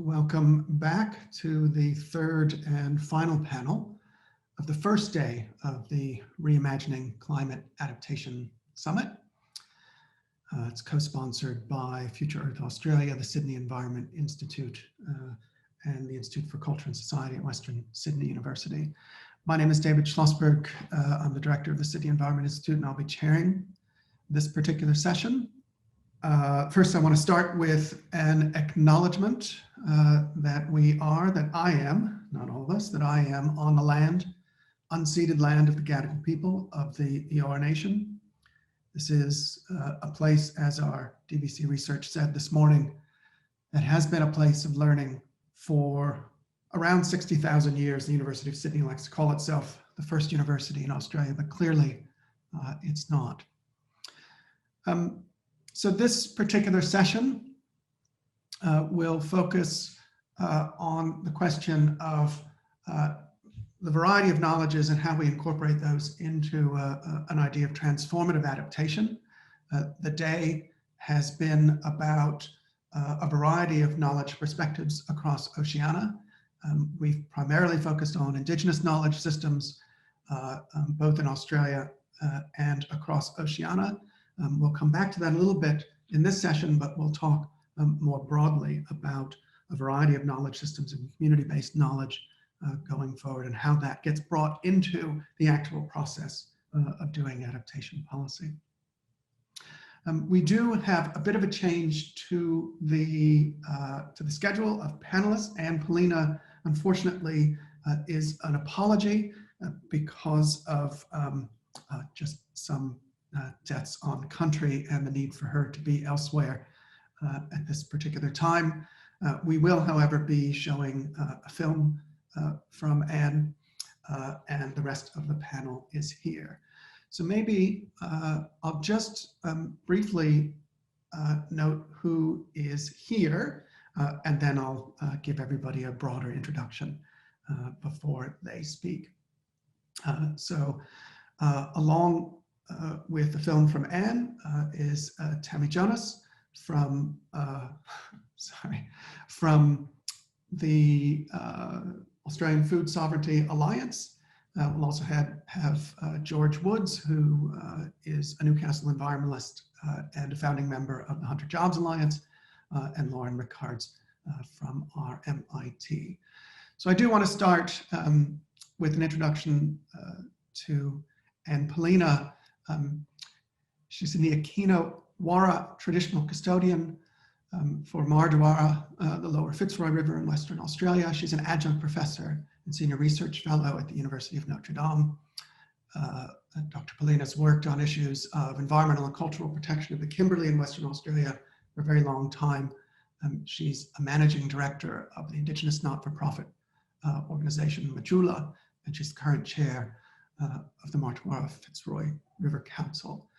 Welcome back to the third and final panel of the first day of the Reimagining Climate Adaptation Summit. It's co-sponsored by Future Earth Australia, the Sydney Environment Institute, and the Institute for Culture and Society at Western Sydney University. My name is David Schlossberg. I'm the director of the Sydney Environment Institute, and I'll be chairing this particular session. First, I want to start with an acknowledgement that I am, not all of us, that I am on the land, unceded land of the Gadigal people of the Eora Nation. This is a place, as our DVC research said this morning, that has been a place of learning for around 60,000 years. The University of Sydney likes to call itself the first university in Australia, but clearly it's not. So this particular session will focus on the question of the variety of knowledges and how we incorporate those into an idea of transformative adaptation. The day has been about a variety of knowledge perspectives across Oceania. We've primarily focused on Indigenous knowledge systems, both in Australia and across Oceania. We'll come back to that a little bit in this session, but we'll talk more broadly about a variety of knowledge systems and community-based knowledge going forward and how that gets brought into the actual process of doing adaptation policy. We do have a bit of a change to the schedule of panelists. And Polina, unfortunately, is an apology because of just some deaths on country and the need for her to be elsewhere at this particular time. We will, however, be showing a film from Anne, and the rest of the panel is here. So maybe I'll just briefly note who is here, and then I'll give everybody a broader introduction before they speak. Along with the film from Anne is Tammi Jonas from the Australian Food Sovereignty Alliance. We'll also have George Woods, who is a Newcastle environmentalist and a founding member of the Hunter Jobs Alliance, and Lauren Rickards from RMIT. So I do want to start with an introduction to Anne Polina. She's in the Aquino Warra traditional custodian for Mardawarra, the lower Fitzroy River in Western Australia. She's an adjunct professor and senior research fellow at the University of Notre Dame. Dr. Polina has worked on issues of environmental and cultural protection of the Kimberley in Western Australia for a very long time. She's a managing director of the Indigenous not-for-profit organization Majula, and she's the current chair of the Mardawarra Fitzroy River Council.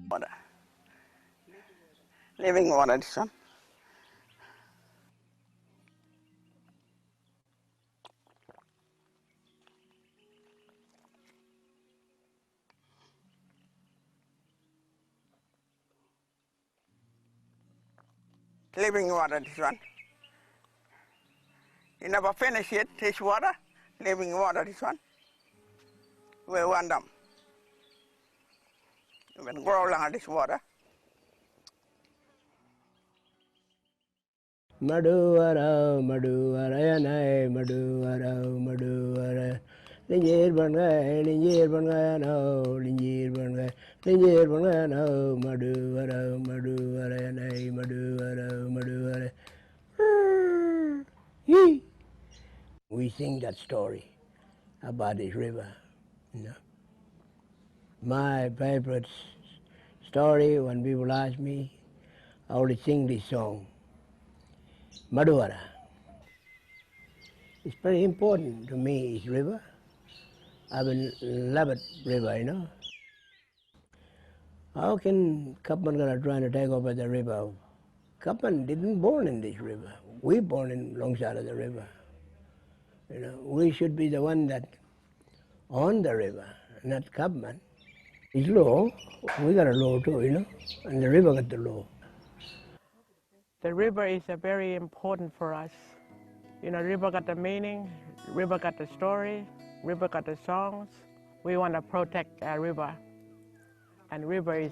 Water. Living water, this one. Living water, this one. You never finish it, this water. Living water, this one. We want them. You can grow along this water. Maduara, Maduara, Yanai, Maduara, Maduara. Linjir Bangai, Linjir Bangai, no, Linjir Bangai, Linjir Bangai, no, Maduara, Maduara, Yanai, Maduara, Maduara. We sing that story about this river, you know. My favorite story, when people ask me, I always sing this song, Maduara. It's very important to me, this river. I will love it river, you know. How can Kapman gonna try to take over the river? Kapman didn't born in this river. We born in alongside of the river. You know, we should be the one that on the river, not Kapman. It's law. We got a law too, you know, and the river got the law. The river is very important for us. You know, river got the meaning, river got the story, river got the songs. We want to protect our river. And river is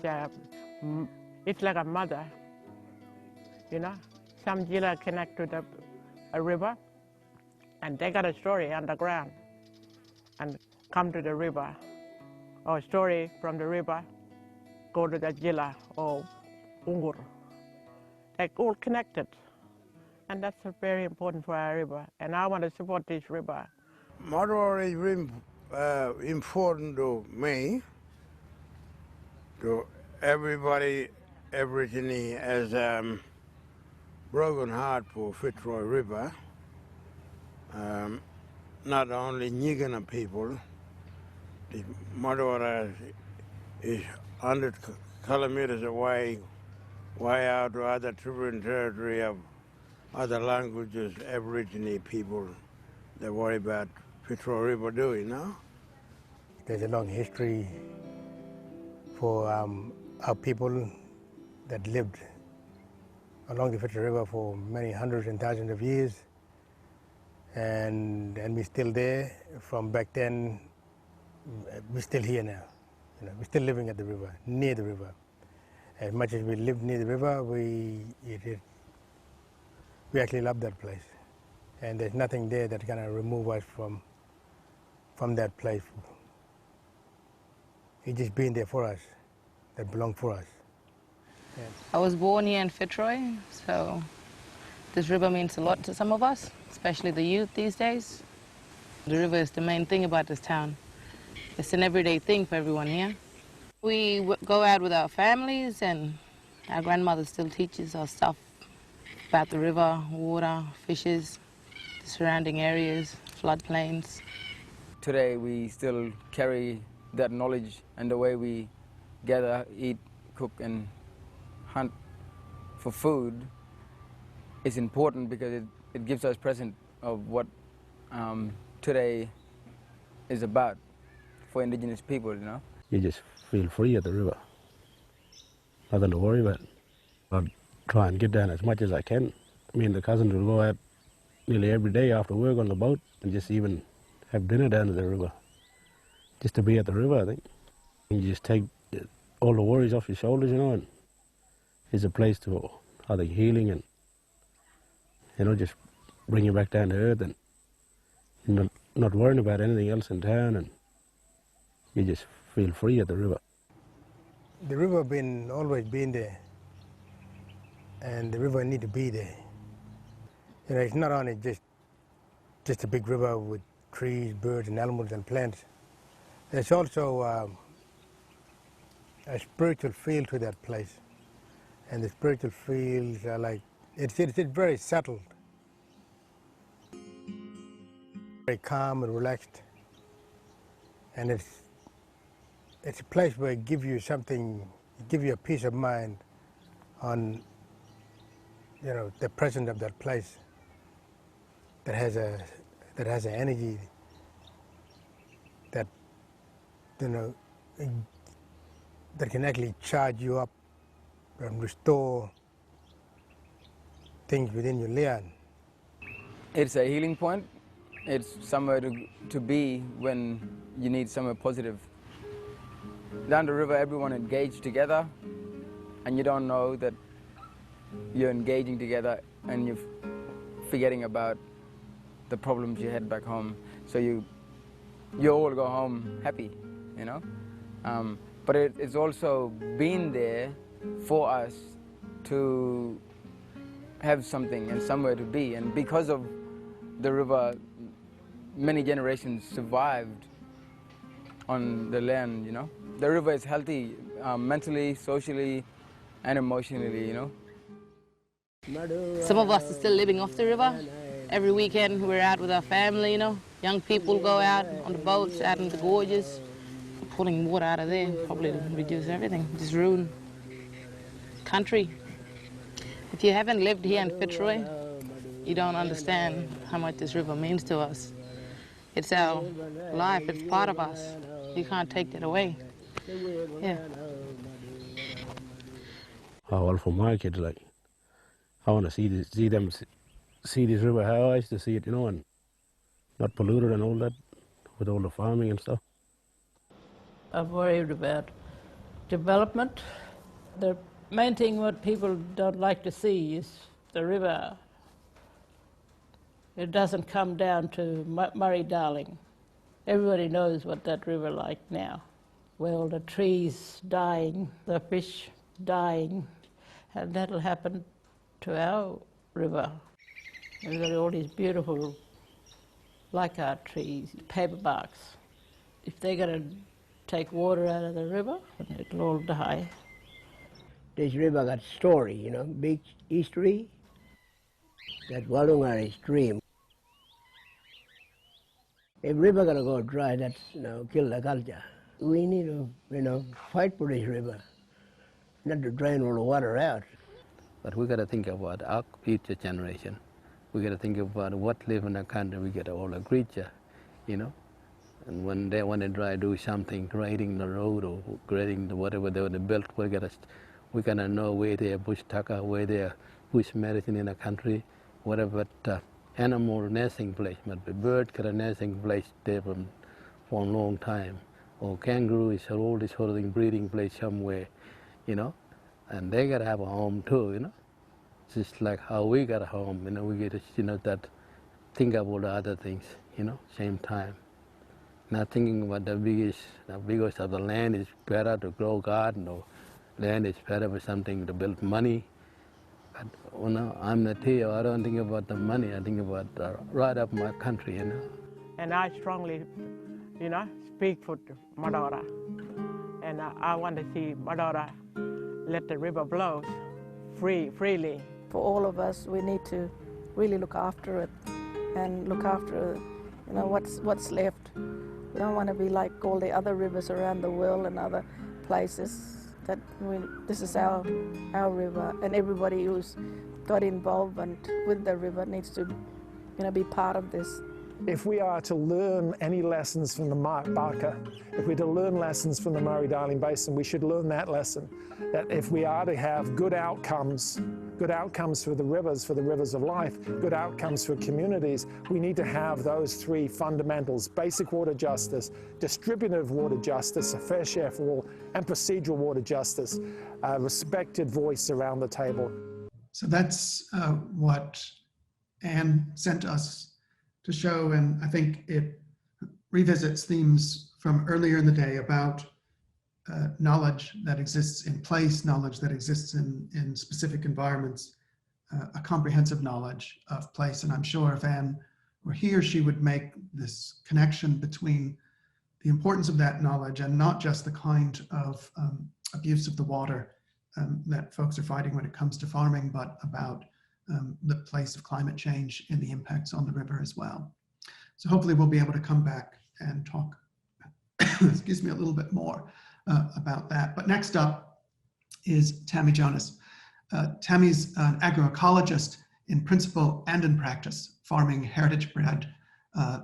it's like a mother, you know. Some Jila connect to a river, and they got a story underground, and come to the river, or story from the river, go to the Jila or Ungur. They're all connected, and that's very important for our river, and I want to support this river. Motor is very important to me, to everybody, everything as broken heart for Fitzroy River. Not only Nyigana people, the Motor is 100 kilometers away, way out to other tributary territory of other languages, Aborigine people that worry about Fitzroy River doing, you know? There's a long history for our people that lived along the Fitzroy River for many hundreds and thousands of years, and we're still there. From back then, we're still here now. You know, we're still living at the river, near the river. As much as we live near the river, we actually love that place, and there's nothing there that's gonna remove us from that place. It's just been there for us, that belonged for us. Yeah. I was born here in Fitzroy, so this river means a lot to some of us, especially the youth these days. The river is the main thing about this town. It's an everyday thing for everyone here. We go out with our families, and our grandmother still teaches us stuff about the river, water, fishes, the surrounding areas, floodplains. Today we still carry that knowledge, and the way we gather, eat, cook and hunt for food is important because it gives us present of what today is about for indigenous people, you know. You just feel free at the river. Nothing to worry about. I'll try and get down as much as I can. Me and the cousins will go out nearly every day after work on the boat and just even have dinner down at the river. Just to be at the river, I think. And you just take all the worries off your shoulders, you know, and it's a place to, I think, healing and, you know, just bring you back down to earth and not worrying about anything else in town, and you just feel free at the river. The river always been there, and the river need to be there. You know, it's not only just a big river with trees, birds, and animals and plants. There's also a spiritual feel to that place, and the spiritual feels are like it's very subtle, very calm and relaxed, and it's a place where it gives you something, give you a peace of mind on, you know, the presence of that place that has an energy that, you know, that can actually charge you up and restore things within your lian. It's a healing point. It's somewhere to be when you need somewhere positive. Down the river, everyone engaged together, and you don't know that you're engaging together and you're forgetting about the problems you had back home. So you all go home happy, you know. But it's also been there for us to have something and somewhere to be. And because of the river, many generations survived on the land, you know. The river is healthy mentally, socially, and emotionally, you know. Some of us are still living off the river. Every weekend we're out with our family, you know. Young people go out on the boats, out in the gorges. Pulling water out of there probably reduce everything, just ruin country. If you haven't lived here in Fitzroy, you don't understand how much this river means to us. It's our life, it's part of us. You can't take that away. Yeah. All for my kids, like, I want to see them see this river how I used to see it, you know, and not polluted and all that with all the farming and stuff. I'm worried about development. The main thing what people don't like to see is the river. It doesn't come down to Murray-Darling. Everybody knows what that river like now. Well, the trees dying, the fish dying, and that'll happen to our river. We've got all these beautiful leichhardt trees, paper barks. If they're going to take water out of the river, it'll all die. This river got story, you know, big history. That Wallungari stream. If river gonna go dry, that's, you know, kill the culture. We need to, you know, fight for this river, not to drain all the water out. But we got to think about our future generation. We got to think about what live in a country. We got all a creature, you know. And when they want to try do something, grading the road or grading the whatever they want to build, we gotta know where they are bush tucker, where they are bush medicine in a country, whatever. But animal nesting place, but the bird got a nesting place there for a long time. Or kangaroo is all this sort of thing, breeding place somewhere, you know. And they gotta have a home too, you know. Just like how we got a home, you know, we get to, you know, that think about the other things, you know, same time. Not thinking about the biggest of the land is better to grow garden, or land is better for something to build money. But, you know, I'm the Theo, I don't think about the money, I think about right up my country, you know. And I strongly, you know, speak for Madora. And I want to see Madora let the river flow freely. For all of us, we need to really look after it and look after, you know, what's left. We don't want to be like all the other rivers around the world and other places. This is our river, and everybody who's got involvement with the river needs to, you know, be part of this. If we are to learn any lessons from the Barker, if we're to learn lessons from the Murray-Darling Basin, we should learn that lesson, that if we are to have good outcomes for the rivers of life, good outcomes for communities, we need to have those three fundamentals: basic water justice, distributive water justice, a fair share for all, and procedural water justice, a respected voice around the table. So that's what Anne sent us to show, and I think it revisits themes from earlier in the day about knowledge that exists in place, knowledge that exists in specific environments, a comprehensive knowledge of place. And I'm sure if Anne were here, she would make this connection between the importance of that knowledge and not just the kind of abuse of the water that folks are fighting when it comes to farming, but about the place of climate change and the impacts on the river as well. So hopefully we'll be able to come back and talk, excuse me, a little bit more about that. But next up is Tammi Jonas. Tammy's an agroecologist in principle and in practice, farming heritage bred,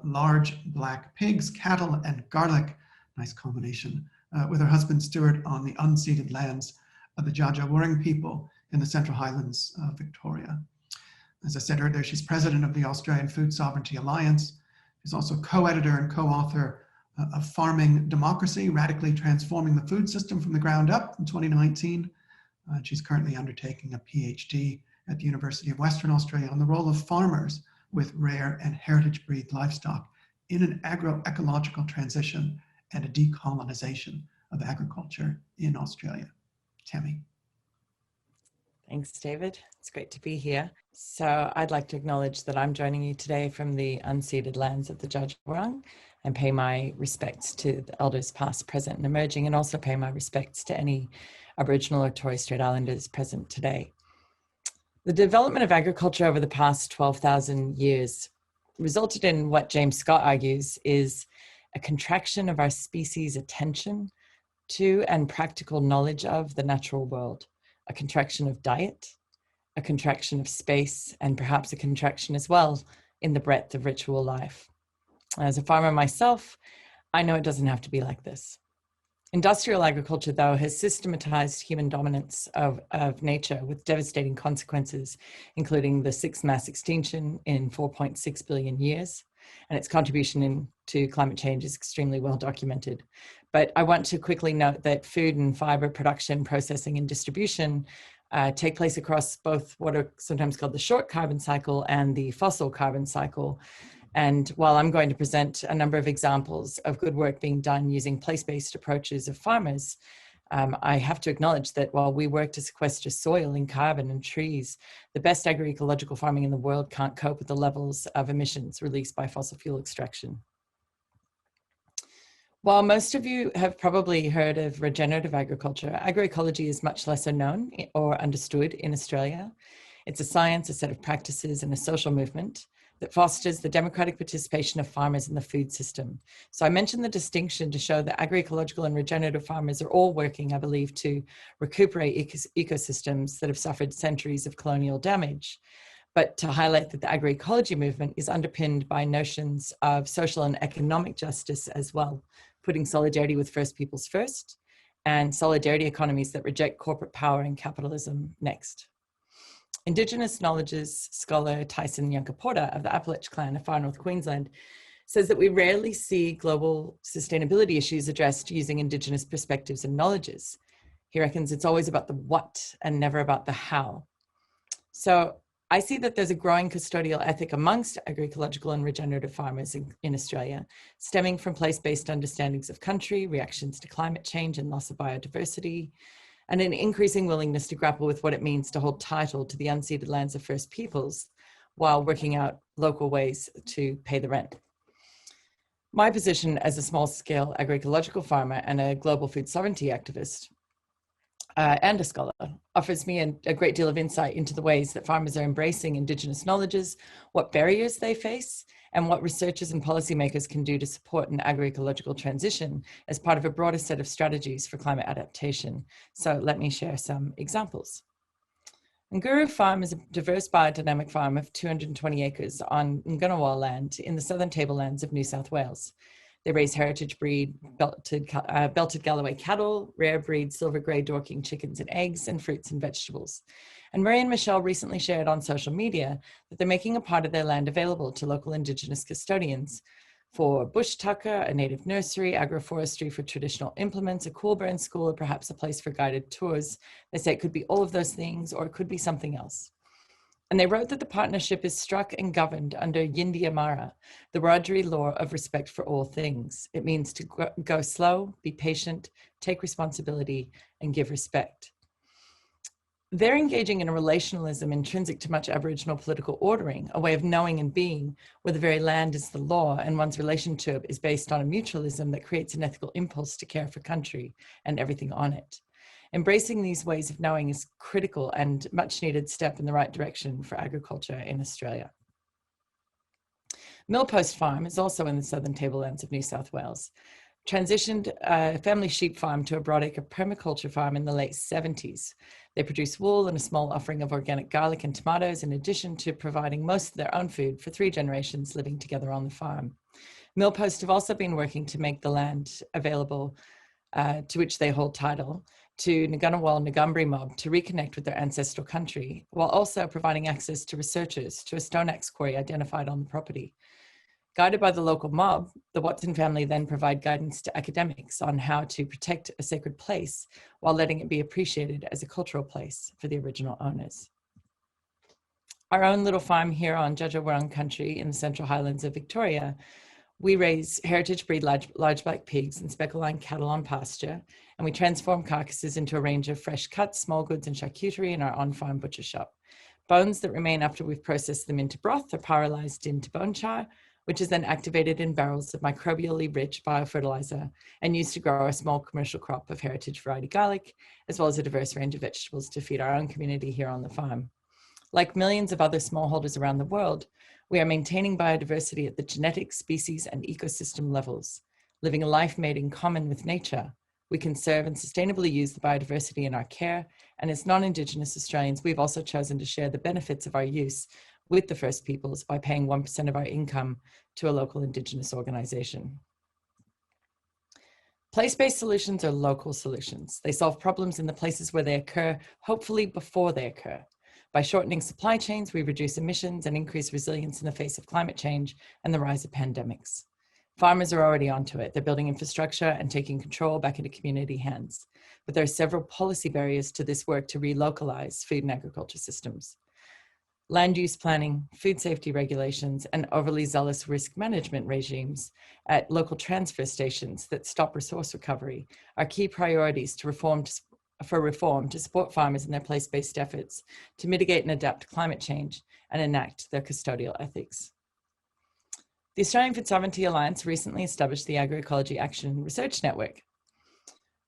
large black pigs, cattle, and garlic, nice combination, with her husband Stuart on the unceded lands of the Jaja-Wuring people in the Central Highlands of Victoria. As I said earlier, she's president of the Australian Food Sovereignty Alliance. She's also co-editor and co-author of Farming Democracy, Radically Transforming the Food System from the Ground Up in 2019. She's currently undertaking a PhD at the University of Western Australia on the role of farmers with rare and heritage breed livestock in an agroecological transition and a decolonization of agriculture in Australia. Tammi. Thanks, David. It's great to be here. So I'd like to acknowledge that I'm joining you today from the unceded lands of the Jaja-Wuring, and pay my respects to the elders past, present, and emerging, and also pay my respects to any Aboriginal or Torres Strait Islanders present today. The development of agriculture over the past 12,000 years resulted in what James Scott argues is a contraction of our species' attention to and practical knowledge of the natural world, a contraction of diet, a contraction of space, and perhaps a contraction as well in the breadth of ritual life. As a farmer myself, I know it doesn't have to be like this. Industrial agriculture, though, has systematized human dominance of nature with devastating consequences, including the sixth mass extinction in 4.6 billion years, and its contribution to climate change is extremely well documented. But I want to quickly note that food and fiber production, processing, and distribution take place across both what are sometimes called the short carbon cycle and the fossil carbon cycle. And while I'm going to present a number of examples of good work being done using place-based approaches of farmers, I have to acknowledge that while we work to sequester soil and carbon and trees, the best agroecological farming in the world can't cope with the levels of emissions released by fossil fuel extraction. While most of you have probably heard of regenerative agriculture, agroecology is much lesser known or understood in Australia. It's a science, a set of practices, and a social movement that fosters the democratic participation of farmers in the food system. So I mentioned the distinction to show that agroecological and regenerative farmers are all working, I believe, to recuperate ecosystems that have suffered centuries of colonial damage, but to highlight that the agroecology movement is underpinned by notions of social and economic justice as well, putting solidarity with First Peoples first, and solidarity economies that reject corporate power and capitalism next. Indigenous knowledges scholar Tyson Yunkaporta of the Appalachian Clan of Far North Queensland says that we rarely see global sustainability issues addressed using Indigenous perspectives and knowledges. He reckons it's always about the what and never about the how. So I see that there's a growing custodial ethic amongst agroecological and regenerative farmers in Australia, stemming from place-based understandings of country, reactions to climate change and loss of biodiversity, and an increasing willingness to grapple with what it means to hold title to the unceded lands of First Peoples while working out local ways to pay the rent. My position as a small-scale agroecological farmer and a global food sovereignty activist and a scholar offers me a great deal of insight into the ways that farmers are embracing Indigenous knowledges, what barriers they face, and what researchers and policymakers can do to support an agroecological transition as part of a broader set of strategies for climate adaptation. So let me share some examples. Nguru Farm is a diverse biodynamic farm of 220 acres on Ngunnawal land in the southern tablelands of New South Wales. They raise heritage breed belted Galloway cattle, rare breed silver grey Dorking chickens and eggs, and fruits and vegetables. And Murray and Michelle recently shared on social media that they're making a part of their land available to local Indigenous custodians for bush tucker, a native nursery, agroforestry for traditional implements, a cool burn school, or perhaps a place for guided tours. They say it could be all of those things, or it could be something else. And they wrote that the partnership is struck and governed under Yindi Amara, the Wiradjuri law of respect for all things. It means to go slow, be patient, take responsibility, and give respect. They're engaging in a relationalism intrinsic to much Aboriginal political ordering, a way of knowing and being, where the very land is the law and one's relationship is based on a mutualism that creates an ethical impulse to care for country and everything on it. Embracing these ways of knowing is critical and much needed step in the right direction for agriculture in Australia. Millpost Farm is also in the southern tablelands of New South Wales. Transitioned a family sheep farm to a broadacre permaculture farm in the late 70s. They produce wool and a small offering of organic garlic and tomatoes, in addition to providing most of their own food for 3 generations living together on the farm. Millpost have also been working to make the land available to which they hold title to Ngunnawal Ngambri mob to reconnect with their ancestral country, while also providing access to researchers to a stone axe quarry identified on the property. Guided by the local mob, the Watson family then provide guidance to academics on how to protect a sacred place while letting it be appreciated as a cultural place for the original owners. Our own little farm here on Djadja country in the Central Highlands of Victoria, we raise heritage breed large black pigs and speckle-lined cattle on pasture, and we transform carcasses into a range of fresh cuts, small goods, and charcuterie in our on-farm butcher shop. Bones that remain after we've processed them into broth are pyrolyzed into bone char, which is then activated in barrels of microbially rich biofertilizer and used to grow a small commercial crop of heritage variety garlic, as well as a diverse range of vegetables to feed our own community here on the farm. Like millions of other smallholders around the world, we are maintaining biodiversity at the genetic, species, and ecosystem levels. Living a life made in common with nature, we conserve and sustainably use the biodiversity in our care, and as non-Indigenous Australians, we've also chosen to share the benefits of our use with the First Peoples by paying 1% of our income to a local Indigenous organisation. Place-based solutions are local solutions. They solve problems in the places where they occur, hopefully before they occur. By shortening supply chains, we reduce emissions and increase resilience in the face of climate change and the rise of pandemics. Farmers are already onto it. They're building infrastructure and taking control back into community hands. But there are several policy barriers to this work to relocalize food and agriculture systems. Land use planning, food safety regulations, and overly zealous risk management regimes at local transfer stations that stop resource recovery are key priorities to reform to support farmers in their place-based efforts to mitigate and adapt to climate change and enact their custodial ethics. The Australian Food Sovereignty Alliance recently established the Agroecology Action and Research Network.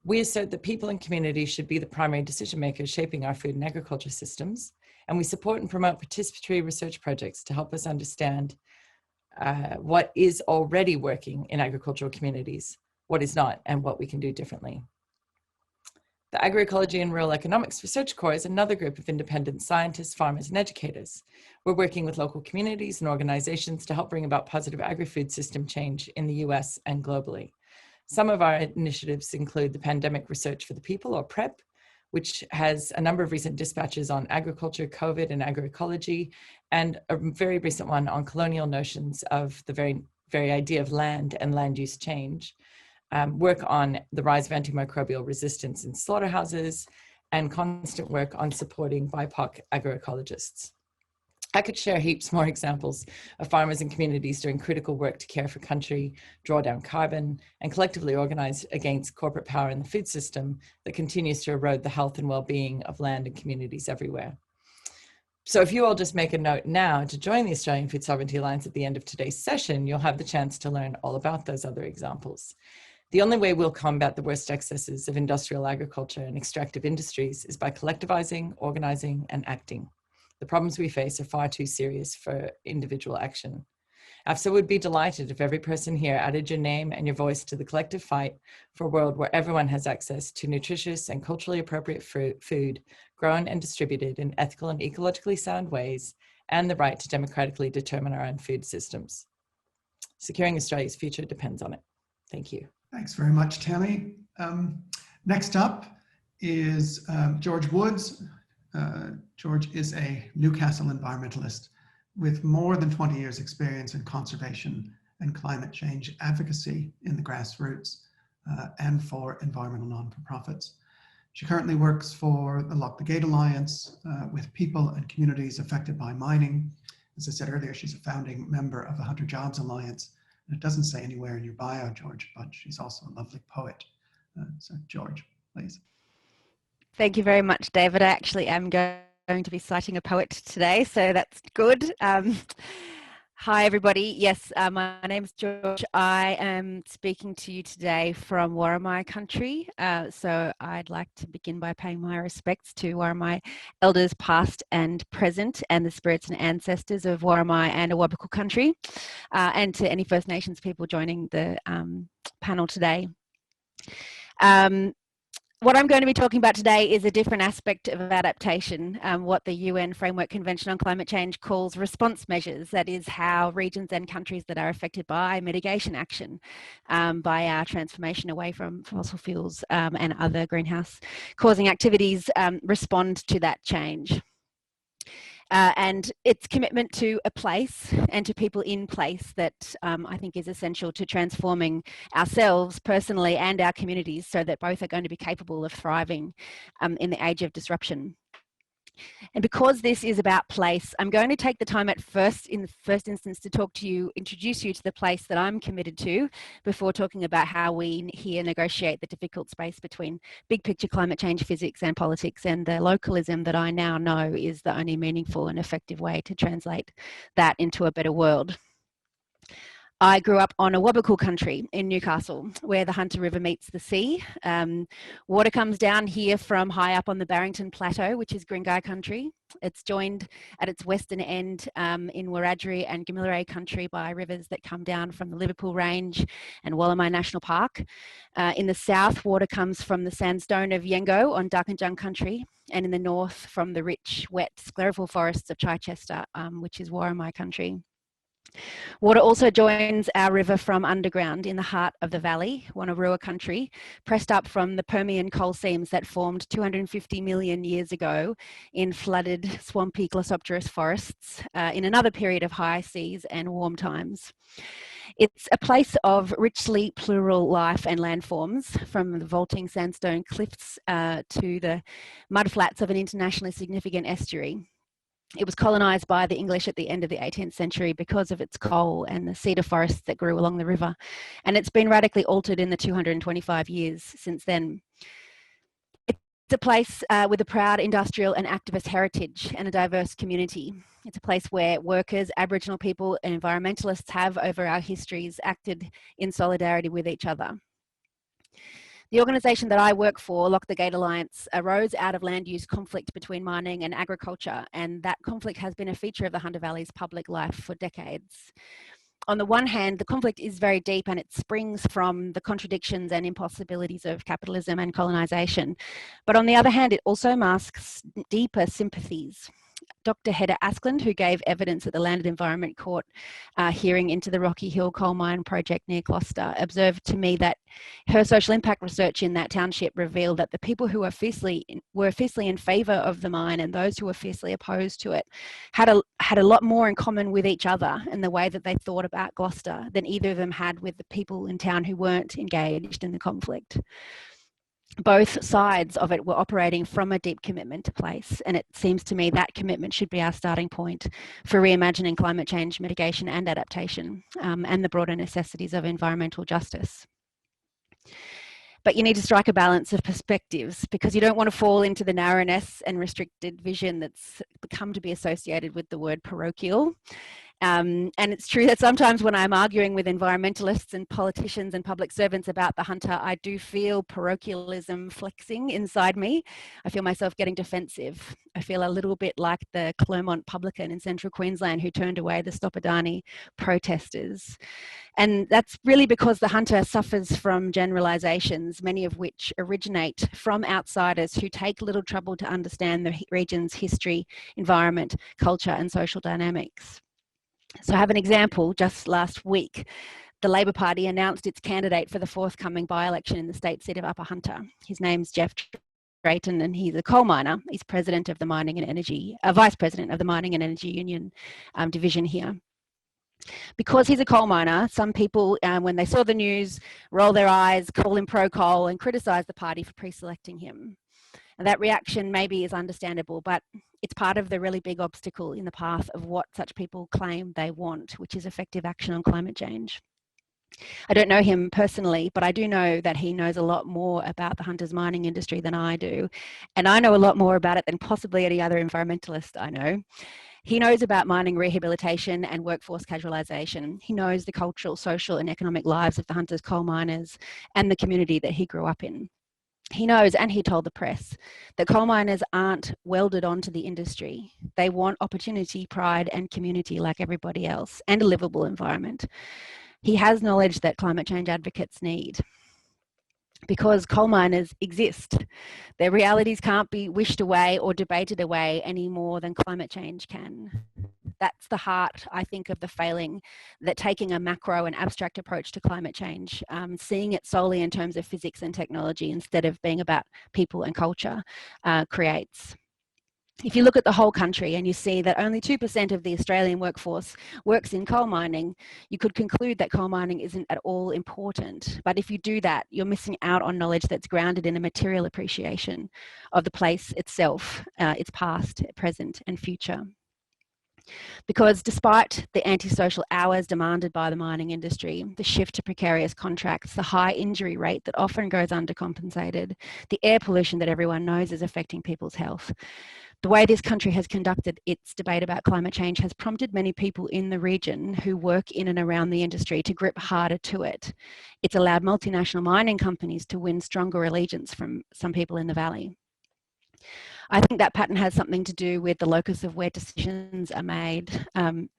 We assert that people and communities should be the primary decision makers shaping our food and agriculture systems, and we support and promote participatory research projects to help us understand what is already working in agricultural communities, what is not, and what we can do differently. The Agroecology and Rural Economics Research Corps is another group of independent scientists, farmers, and educators. We're working with local communities and organizations to help bring about positive agri-food system change in the US and globally. Some of our initiatives include the Pandemic Research for the People, or PrEP, which has a number of recent dispatches on agriculture, COVID, and agroecology, and a very recent one on colonial notions of the very idea of land and land use change. Work on the rise of antimicrobial resistance in slaughterhouses, and constant work on supporting BIPOC agroecologists. I could share heaps more examples of farmers and communities doing critical work to care for country, draw down carbon, and collectively organize against corporate power in the food system that continues to erode the health and well-being of land and communities everywhere. So if you all just make a note now to join the Australian Food Sovereignty Alliance at the end of today's session, you'll have the chance to learn all about those other examples. The only way we'll combat the worst excesses of industrial agriculture and extractive industries is by collectivizing, organizing, and acting. The problems we face are far too serious for individual action. AFSA would be delighted if every person here added your name and your voice to the collective fight for a world where everyone has access to nutritious and culturally appropriate food grown and distributed in ethical and ecologically sound ways, and the right to democratically determine our own food systems. Securing Australia's future depends on it. Thank you. Thanks very much, Tammi. Next up is George Woods. George is a Newcastle environmentalist with more than 20 years experience in conservation and climate change advocacy in the grassroots and for environmental non-for-profits. She currently works for the Lock the Gate Alliance with people and communities affected by mining. As I said earlier, she's a founding member of the 100 Jobs Alliance. And it doesn't say anywhere in your bio, George, but she's also a lovely poet. So George, please. Thank you very much, David. I actually am going to be citing a poet today, so that's good. Hi, everybody. Yes, my name's George. I am speaking to you today from Worimi country. So I'd like to begin by paying my respects to Worimi elders past and present, and the spirits and ancestors of Worimi and Awabakal country, and to any First Nations people joining the panel today. What I'm going to be talking about today is a different aspect of adaptation, what the UN Framework Convention on Climate Change calls response measures. That is how regions and countries that are affected by mitigation action, by our transformation away from fossil fuels and other greenhouse causing activities respond to that change. And its commitment to a place and to people in place that I think is essential to transforming ourselves personally and our communities so that both are going to be capable of thriving in the age of disruption. And because this is about place, I'm going to take the time in the first instance to talk to you, introduce you to the place that I'm committed to before talking about how we here negotiate the difficult space between big picture climate change physics and politics and the localism that I now know is the only meaningful and effective way to translate that into a better world. I grew up on Awabakal country in Newcastle, where the Hunter River meets the sea. Water comes down here from high up on the Barrington Plateau, which is Gringai country. It's joined at its western end in Wiradjuri and Gamilaroi country by rivers that come down from the Liverpool Range and Wallamai National Park. In the south, water comes from the sandstone of Yengo on Darkinjung country, and in the north from the rich, wet sclerophyll forests of Chichester, which is Warramai country. Water also joins our river from underground in the heart of the valley, Wonnarua country, pressed up from the Permian coal seams that formed 250 million years ago in flooded, swampy Glossopteris forests in another period of high seas and warm times. It's a place of richly plural life and landforms, from the vaulting sandstone cliffs to the mudflats of an internationally significant estuary. It was colonised by the English at the end of the 18th century because of its coal and the cedar forests that grew along the river. And it's been radically altered in the 225 years since then. It's a place with a proud industrial and activist heritage and a diverse community. It's a place where workers, Aboriginal people and environmentalists have, over our histories, acted in solidarity with each other. The organisation that I work for, Lock the Gate Alliance, arose out of land use conflict between mining and agriculture, and that conflict has been a feature of the Hunter Valley's public life for decades. On the one hand, the conflict is very deep and it springs from the contradictions and impossibilities of capitalism and colonisation. But on the other hand, it also masks deeper sympathies. Dr. Hedda Askland, who gave evidence at the Land and Environment Court hearing into the Rocky Hill coal mine project near Gloucester, observed to me that her social impact research in that township revealed that the people who were fiercely in favour of the mine and those who were fiercely opposed to it had a lot more in common with each other in the way that they thought about Gloucester than either of them had with the people in town who weren't engaged in the conflict. Both sides of it were operating from a deep commitment to place, and it seems to me that commitment should be our starting point for reimagining climate change mitigation and adaptation, and the broader necessities of environmental justice. But you need to strike a balance of perspectives, because you don't want to fall into the narrowness and restricted vision that's become to be associated with the word parochial. And it's true that sometimes when I'm arguing with environmentalists and politicians and public servants about the Hunter, I do feel parochialism flexing inside me. I feel myself getting defensive. I feel a little bit like the Clermont publican in central Queensland who turned away the Stop Adani protesters. And that's really because the Hunter suffers from generalisations, many of which originate from outsiders who take little trouble to understand the region's history, environment, culture and social dynamics. So I have an example. Just last week, the Labor Party announced its candidate for the forthcoming by-election in the state seat of Upper Hunter. His name's Jeff Drayton, and he's a coal miner. He's president of the Mining and Energy, vice president of the Mining and Energy Union division here. Because he's a coal miner, some people, when they saw the news, roll their eyes, call him pro-coal, and criticise the party for pre-selecting him. And that reaction maybe is understandable, but it's part of the really big obstacle in the path of what such people claim they want, which is effective action on climate change. I don't know him personally, but I do know that he knows a lot more about the Hunter's mining industry than I do. And I know a lot more about it than possibly any other environmentalist I know. He knows about mining rehabilitation and workforce casualisation. He knows the cultural, social and economic lives of the Hunter's coal miners and the community that he grew up in. He knows, and he told the press, that coal miners aren't welded onto the industry. They want opportunity, pride and community like everybody else, and a livable environment. He has knowledge that climate change advocates need, because coal miners exist. Their realities can't be wished away or debated away any more than climate change can. That's the heart, I think, of the failing that taking a macro and abstract approach to climate change, seeing it solely in terms of physics and technology instead of being about people and culture, creates. If you look at the whole country and you see that only 2% of the Australian workforce works in coal mining, you could conclude that coal mining isn't at all important. But if you do that, you're missing out on knowledge that's grounded in a material appreciation of the place itself, its past, present and future. Because despite the antisocial hours demanded by the mining industry, the shift to precarious contracts, the high injury rate that often goes undercompensated, the air pollution that everyone knows is affecting people's health, the way this country has conducted its debate about climate change has prompted many people in the region who work in and around the industry to grip harder to it. It's allowed multinational mining companies to win stronger allegiance from some people in the valley. I think that pattern has something to do with the locus of where decisions are made.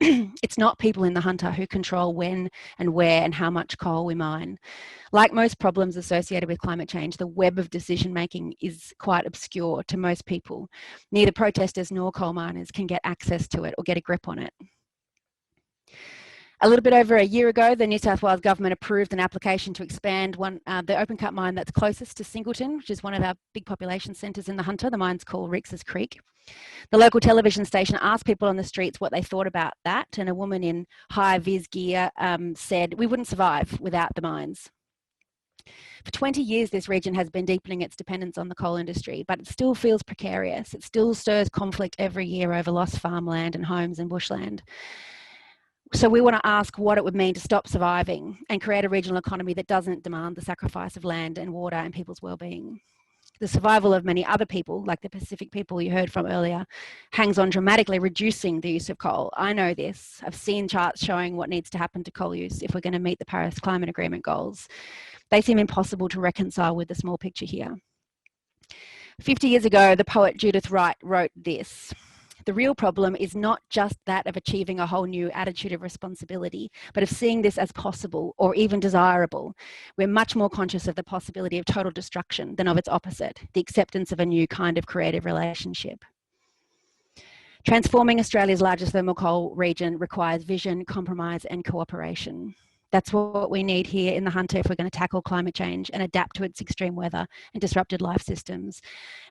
It's not people in the Hunter who control when and where and how much coal we mine. Like most problems associated with climate change, the web of decision making is quite obscure to most people. Neither protesters nor coal miners can get access to it or get a grip on it. A little bit over a year ago, the New South Wales government approved an application to expand the open cut mine that's closest to Singleton, which is one of our big population centres in the Hunter. The mine's called Rickards Creek. The local television station asked people on the streets what they thought about that, and a woman in high-vis gear said, "We wouldn't survive without the mines." For 20 years, this region has been deepening its dependence on the coal industry, but it still feels precarious. It still stirs conflict every year over lost farmland and homes and bushland. So we want to ask what it would mean to stop surviving and create a regional economy that doesn't demand the sacrifice of land and water and people's well-being. The survival of many other people, like the Pacific people you heard from earlier, hangs on dramatically reducing the use of coal. I know this. I've seen charts showing what needs to happen to coal use if we're going to meet the Paris Climate Agreement goals. They seem impossible to reconcile with the small picture here. 50 years ago, the poet Judith Wright wrote this: "The real problem is not just that of achieving a whole new attitude of responsibility, but of seeing this as possible or even desirable. We're much more conscious of the possibility of total destruction than of its opposite, the acceptance of a new kind of creative relationship." Transforming Australia's largest thermal coal region requires vision, compromise, and cooperation. That's what we need here in the Hunter if we're going to tackle climate change and adapt to its extreme weather and disrupted life systems,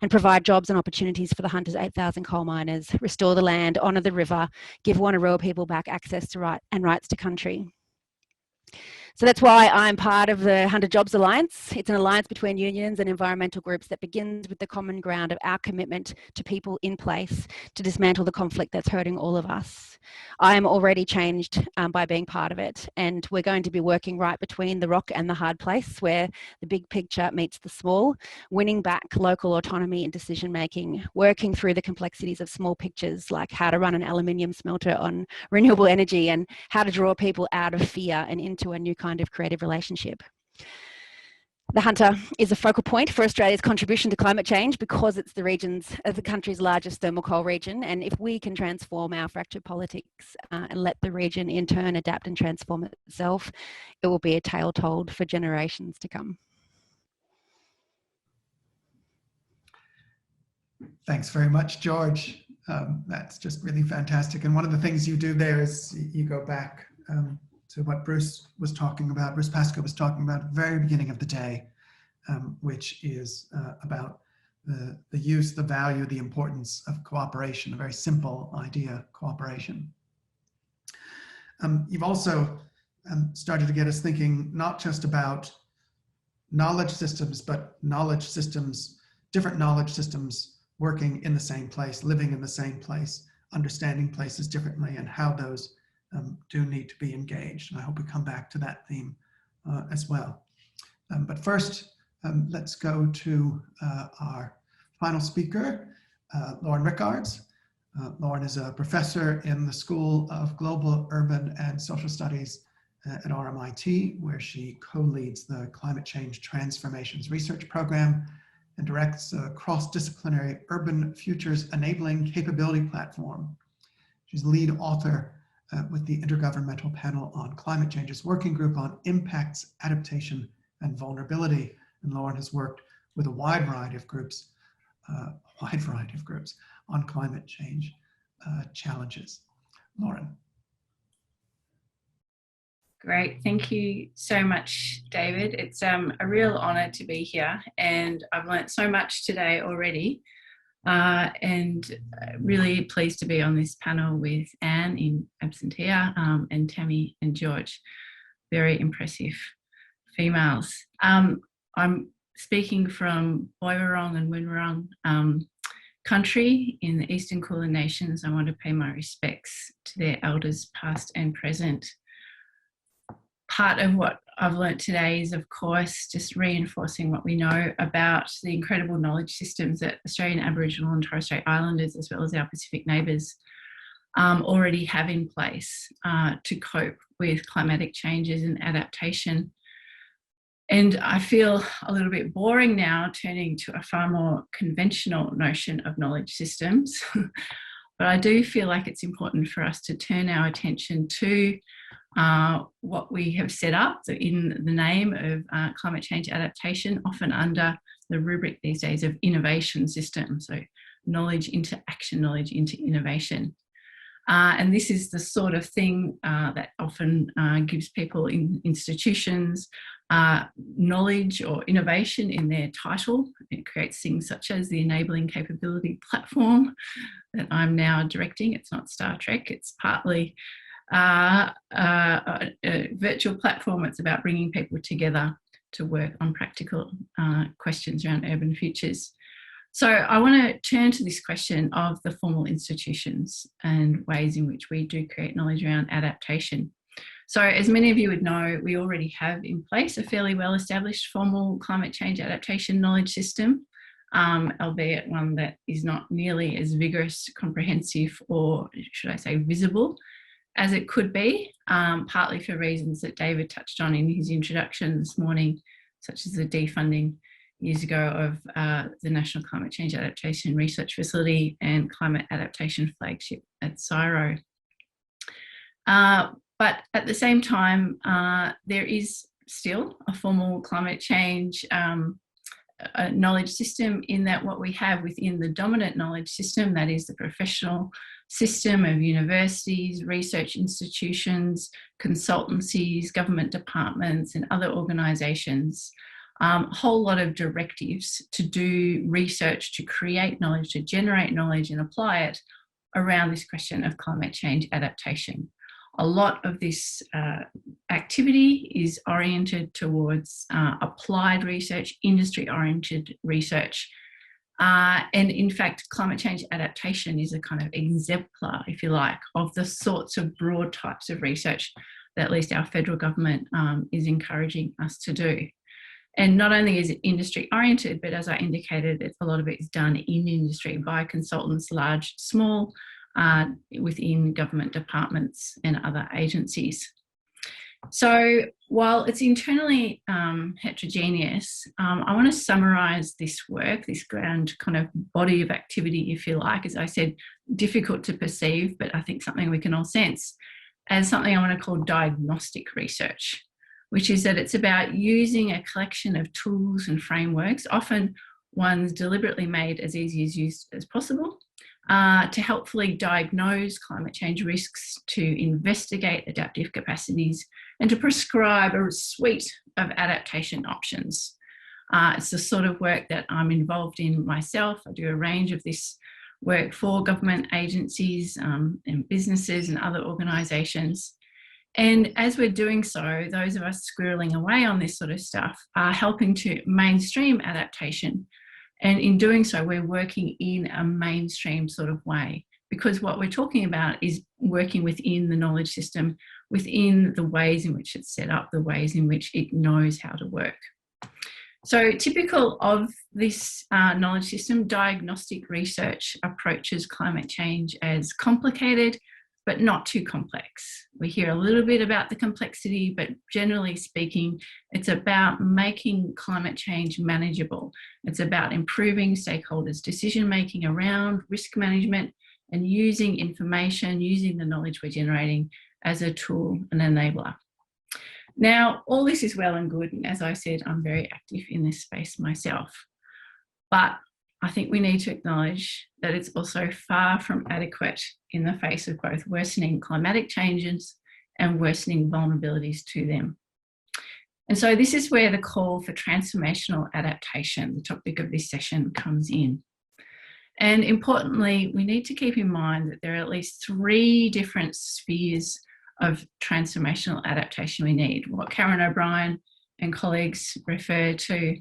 and provide jobs and opportunities for the Hunter's 8,000 coal miners, restore the land, honour the river, give Wanneroo people back access to rights to country. So that's why I'm part of the Hunter Jobs Alliance. It's an alliance between unions and environmental groups that begins with the common ground of our commitment to people in place to dismantle the conflict that's hurting all of us. I am already changed by being part of it, and we're going to be working right between the rock and the hard place where the big picture meets the small, winning back local autonomy and decision making, working through the complexities of small pictures like how to run an aluminium smelter on renewable energy and how to draw people out of fear and into a new kind of creative relationship. The Hunter is a focal point for Australia's contribution to climate change because it's the country's largest thermal coal region, and if we can transform our fractured politics and let the region in turn adapt and transform itself, it will be a tale told for generations to come. Thanks very much, George. That's just really fantastic. And one of the things you do there is you go back to what Bruce was talking about, Bruce Pascoe was talking about at the very beginning of the day, which is about the use, the value, the importance of cooperation, a very simple idea, cooperation. You've also started to get us thinking not just about knowledge systems, but knowledge systems, different knowledge systems working in the same place, living in the same place, understanding places differently, and how those do need to be engaged. And I hope we come back to that theme as well. But first, let's go to our final speaker, Lauren Rickards. Lauren is a professor in the School of Global, Urban and Social Studies at RMIT, where she co-leads the Climate Change Transformations Research Program and directs a cross-disciplinary Urban Futures Enabling Capability Platform. She's lead author with the Intergovernmental Panel on Climate Change's Working Group on Impacts, Adaptation, and Vulnerability. And Lauren has worked with a wide variety of groups on climate change challenges. Lauren. Great, thank you so much, David. It's a real honour to be here, and I've learnt so much today already. And really pleased to be on this panel with Anne in absentia and Tammi and George. Very impressive females. I'm speaking from Boiwurrung and Winwurrung country in the Eastern Kulin Nations. I want to pay my respects to their elders past and present. Part of what I've learnt today is, of course, just reinforcing what we know about the incredible knowledge systems that Australian Aboriginal and Torres Strait Islanders, as well as our Pacific neighbours, already have in place to cope with climatic changes and adaptation. And I feel a little bit boring now, turning to a far more conventional notion of knowledge systems. But I do feel like it's important for us to turn our attention to what we have set up in the name of climate change adaptation, often under the rubric these days of innovation systems. So knowledge into action, knowledge into innovation. And this is the sort of thing that often gives people in institutions knowledge or innovation in their title. It creates things such as the Enabling Capability Platform that I'm now directing. It's not Star Trek, it's partly a virtual platform. It's about bringing people together to work on practical questions around urban futures. So I want to turn to this question of the formal institutions and ways in which we do create knowledge around adaptation. So as many of you would know, we already have in place a fairly well-established formal climate change adaptation knowledge system, albeit one that is not nearly as vigorous, comprehensive, or should I say visible as it could be, partly for reasons that David touched on in his introduction this morning, such as the defunding years ago of the National Climate Change Adaptation Research Facility and Climate Adaptation Flagship at CSIRO. But at the same time, there is still a formal climate change knowledge system, in that what we have within the dominant knowledge system, that is the professional system of universities, research institutions, consultancies, government departments and other organisations, a whole lot of directives to do research, to create knowledge, to generate knowledge and apply it around this question of climate change adaptation. A lot of this activity is oriented towards applied research, industry-oriented research. And in fact, climate change adaptation is a kind of exemplar, if you like, of the sorts of broad types of research that at least our federal government is encouraging us to do. And not only is it industry oriented, but as I indicated, a lot of it is done in industry by consultants, large, small, within government departments and other agencies. So while it's internally heterogeneous, I want to summarise this work, this grand kind of body of activity, if you like, as I said, difficult to perceive, but I think something we can all sense, as something I want to call diagnostic research, which is that it's about using a collection of tools and frameworks, often ones deliberately made as easy as use as possible, to helpfully diagnose climate change risks, to investigate adaptive capacities, and to prescribe a suite of adaptation options. It's the sort of work that I'm involved in myself. I do a range of this work for government agencies and businesses and other organisations. And as we're doing so, those of us squirreling away on this sort of stuff are helping to mainstream adaptation. And in doing so, we're working in a mainstream sort of way, because what we're talking about is working within the knowledge system, within the ways in which it's set up, the ways in which it knows how to work. So typical of this knowledge system, diagnostic research approaches climate change as complicated, but not too complex. We hear a little bit about the complexity, but generally speaking, it's about making climate change manageable. It's about improving stakeholders' decision-making around risk management and using information, using the knowledge we're generating as a tool, an enabler. Now, all this is well and good, and as I said, I'm very active in this space myself. But I think we need to acknowledge that it's also far from adequate in the face of both worsening climatic changes and worsening vulnerabilities to them. And so this is where the call for transformational adaptation, the topic of this session, comes in. And importantly, we need to keep in mind that there are at least 3 different spheres of transformational adaptation we need, what Karen O'Brien and colleagues refer to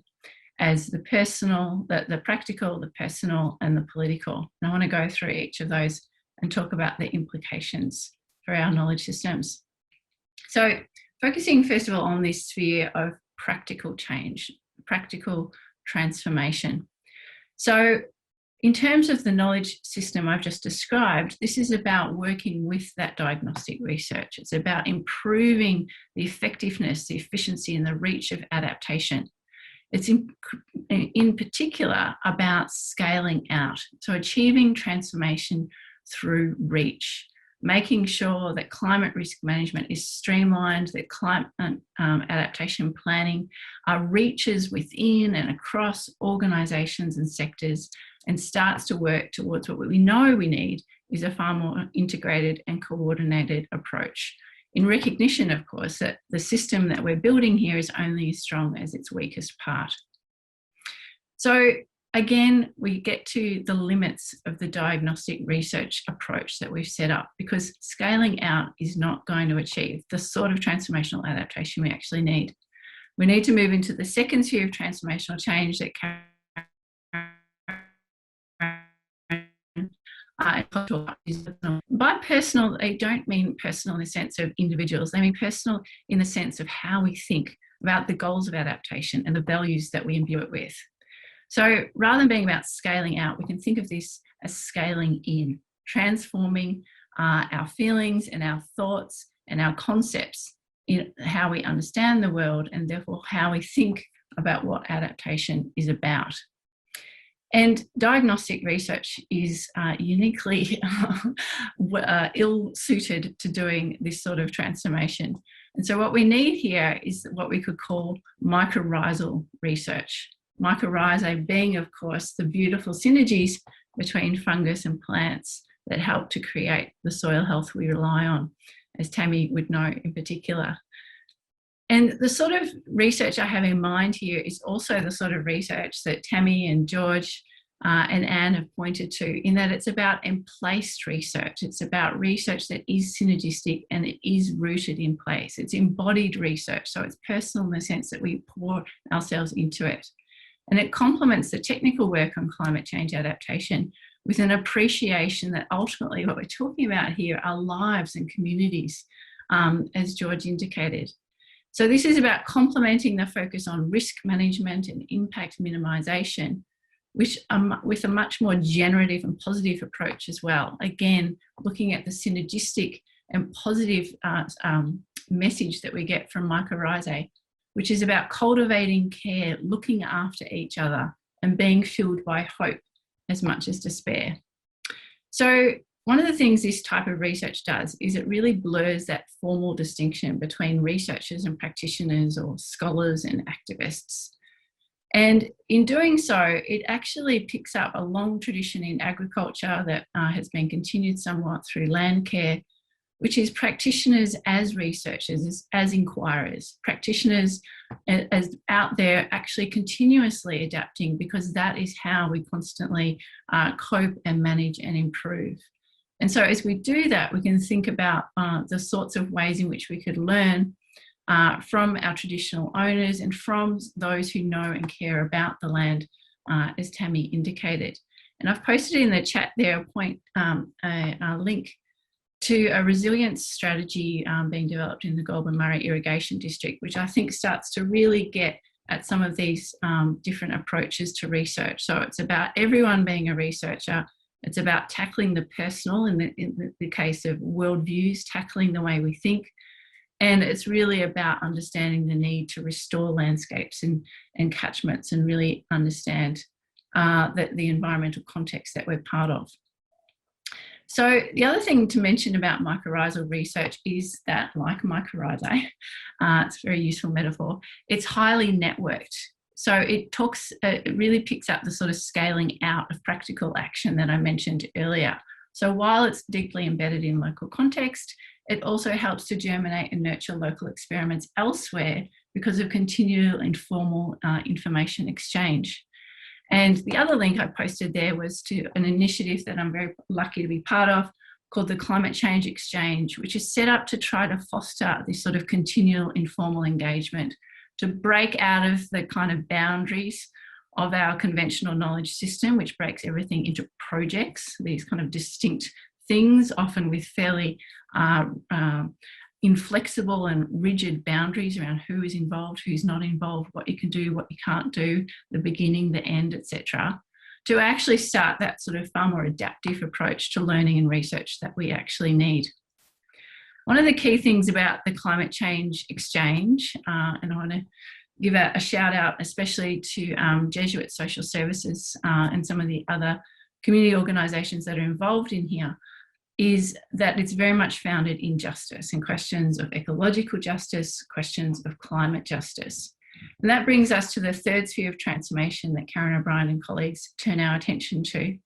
as the personal, the practical, the personal, and the political. And I want to go through each of those and talk about the implications for our knowledge systems. So focusing first of all on this sphere of practical change, practical transformation. So in terms of the knowledge system I've just described, this is about working with that diagnostic research. It's about improving the effectiveness, the efficiency, and the reach of adaptation. It's in particular about scaling out. So achieving transformation through reach, making sure that climate risk management is streamlined, that climate adaptation planning reaches within and across organisations and sectors and starts to work towards what we know we need is a far more integrated and coordinated approach. In recognition, of course, that the system that we're building here is only as strong as its weakest part. So again, we get to the limits of the diagnostic research approach that we've set up, because scaling out is not going to achieve the sort of transformational adaptation we actually need. We need to move into the second sphere of transformational change that by personal, they don't mean personal in the sense of individuals. They mean personal in the sense of how we think about the goals of adaptation and the values that we imbue it with. So rather than being about scaling out, we can think of this as scaling in, transforming our feelings and our thoughts and our concepts in how we understand the world, and therefore how we think about what adaptation is about. And diagnostic research is uniquely ill-suited to doing this sort of transformation. And so what we need here is what we could call mycorrhizal research. Mycorrhizae being, of course, the beautiful synergies between fungus and plants that help to create the soil health we rely on, as Tammi would know in particular. And the sort of research I have in mind here is also the sort of research that Tammi and George and Anne have pointed to, in that it's about emplaced research. It's about research that is synergistic and it is rooted in place. It's embodied research, so it's personal in the sense that we pour ourselves into it. And it complements the technical work on climate change adaptation with an appreciation that ultimately what we're talking about here are lives and communities, as George indicated. So this is about complementing the focus on risk management and impact minimisation, which with a much more generative and positive approach as well. Again, looking at the synergistic and positive message that we get from mycorrhizae, which is about cultivating care, looking after each other, and being fueled by hope as much as despair. So one of the things this type of research does is it really blurs that formal distinction between researchers and practitioners, or scholars and activists. And in doing so, it actually picks up a long tradition in agriculture that has been continued somewhat through land care, which is practitioners as researchers, as inquirers, practitioners as out there actually continuously adapting, because that is how we constantly cope and manage and improve. And so as we do that, we can think about the sorts of ways in which we could learn from our traditional owners and from those who know and care about the land, as Tammi indicated. And I've posted in the chat there a link to a resilience strategy being developed in the Goulburn Murray Irrigation District, which I think starts to really get at some of these different approaches to research. So it's about everyone being a researcher. It's about tackling the personal in the case of worldviews, tackling the way we think. And it's really about understanding the need to restore landscapes and catchments, and really understand the environmental context that we're part of. So the other thing to mention about mycorrhizal research is that, like mycorrhizae, it's a very useful metaphor, it's highly networked. So it really picks up the sort of scaling out of practical action that I mentioned earlier. So while it's deeply embedded in local context, it also helps to germinate and nurture local experiments elsewhere because of continual informal information exchange. And the other link I posted there was to an initiative that I'm very lucky to be part of, called the Climate Change Exchange, which is set up to try to foster this sort of continual informal engagement, to break out of the kind of boundaries of our conventional knowledge system, which breaks everything into projects, these kind of distinct things, often with fairly inflexible and rigid boundaries around who is involved, who's not involved, what you can do, what you can't do, the beginning, the end, etc., to actually start that sort of far more adaptive approach to learning and research that we actually need. One of the key things about the climate change exchange, and I want to give a shout out especially to Jesuit Social Services and some of the other community organisations that are involved in here, is that it's very much founded in justice and questions of ecological justice, questions of climate justice. And that brings us to the third sphere of transformation that Karen O'Brien and colleagues turn our attention to,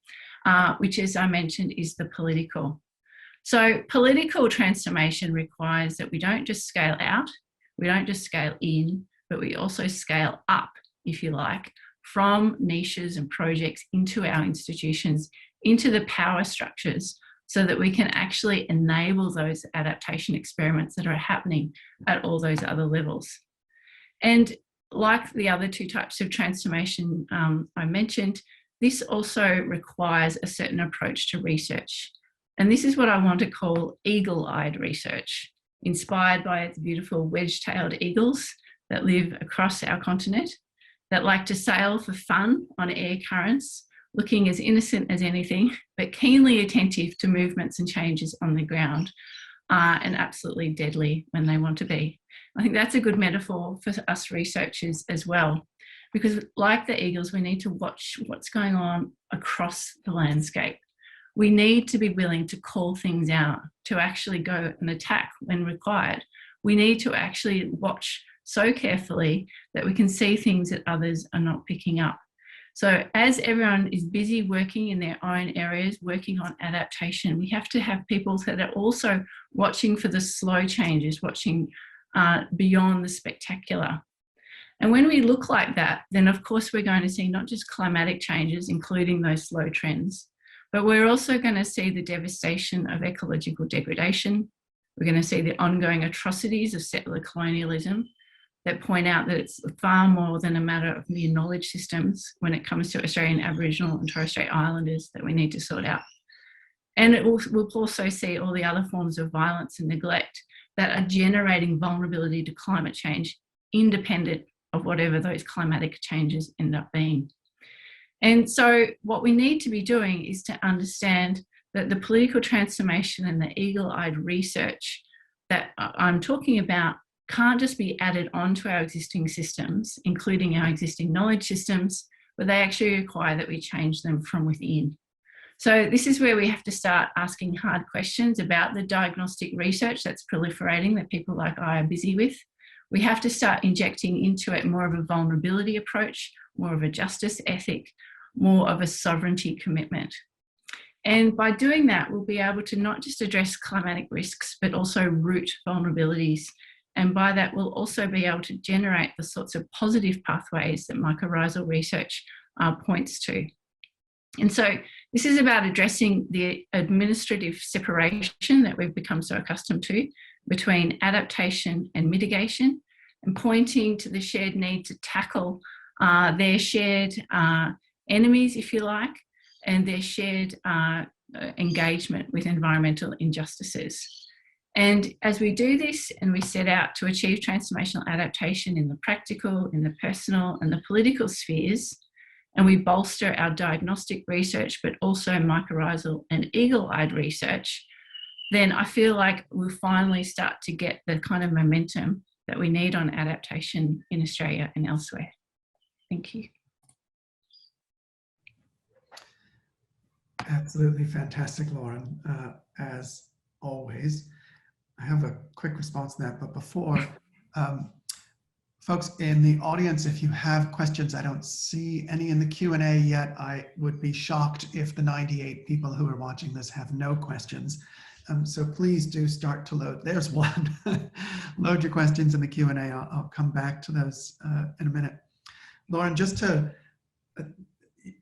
which, as I mentioned, is the political. So political transformation requires that we don't just scale out, we don't just scale in, but we also scale up, if you like, from niches and projects into our institutions, into the power structures, so that we can actually enable those adaptation experiments that are happening at all those other levels. And like the other two types of transformation I mentioned, this also requires a certain approach to research. And this is what I want to call eagle-eyed research, inspired by the beautiful wedge-tailed eagles that live across our continent, that like to sail for fun on air currents, looking as innocent as anything, but keenly attentive to movements and changes on the ground, and absolutely deadly when they want to be. I think that's a good metaphor for us researchers as well, because like the eagles, we need to watch what's going on across the landscape. We need to be willing to call things out, to actually go and attack when required. We need to actually watch so carefully that we can see things that others are not picking up. So as everyone is busy working in their own areas, working on adaptation, we have to have people that are also watching for the slow changes, watching beyond the spectacular. And when we look like that, then of course we're going to see not just climatic changes, including those slow trends, but we're also going to see the devastation of ecological degradation. We're going to see the ongoing atrocities of settler colonialism that point out that it's far more than a matter of mere knowledge systems when it comes to Australian Aboriginal and Torres Strait Islanders that we need to sort out. And we'll also see all the other forms of violence and neglect that are generating vulnerability to climate change, independent of whatever those climatic changes end up being. And so what we need to be doing is to understand that the political transformation and the eagle-eyed research that I'm talking about can't just be added onto our existing systems, including our existing knowledge systems, but they actually require that we change them from within. So this is where we have to start asking hard questions about the diagnostic research that's proliferating that people like I are busy with. We have to start injecting into it more of a vulnerability approach, more of a justice ethic, more of a sovereignty commitment. And by doing that, we'll be able to not just address climatic risks, but also root vulnerabilities. And by that, we'll also be able to generate the sorts of positive pathways that mycorrhizal research points to. And so this is about addressing the administrative separation that we've become so accustomed to between adaptation and mitigation, and pointing to the shared need to tackle their shared enemies, if you like, and their shared engagement with environmental injustices. And as we do this and we set out to achieve transformational adaptation in the practical, in the personal and the political spheres, and we bolster our diagnostic research, but also mycorrhizal and eagle-eyed research, then I feel like we'll finally start to get the kind of momentum that we need on adaptation in Australia and elsewhere. Thank you. Absolutely fantastic, Lauren, as always. I have a quick response to that, but before, folks in the audience, if you have questions, I don't see any in the Q&A yet. I would be shocked if the 98 people who are watching this have no questions. So please do start to load. There's one. Load your questions in the Q&A. I'll come back to those in a minute. Lauren, just to,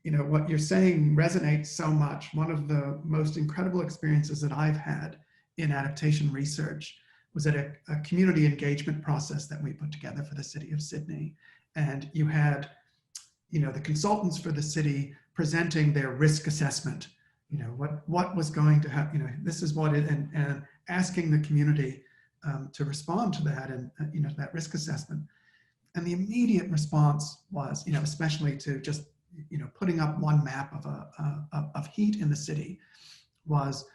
what you're saying resonates so much. One of the most incredible experiences that I've had in adaptation research was at a community engagement process that we put together for the city of Sydney. And you had the consultants for the city presenting their risk assessment, what was going to happen, this is what it, and asking the community to respond to that and, that risk assessment. And the immediate response was, especially to just, putting up one map of heat in the city was,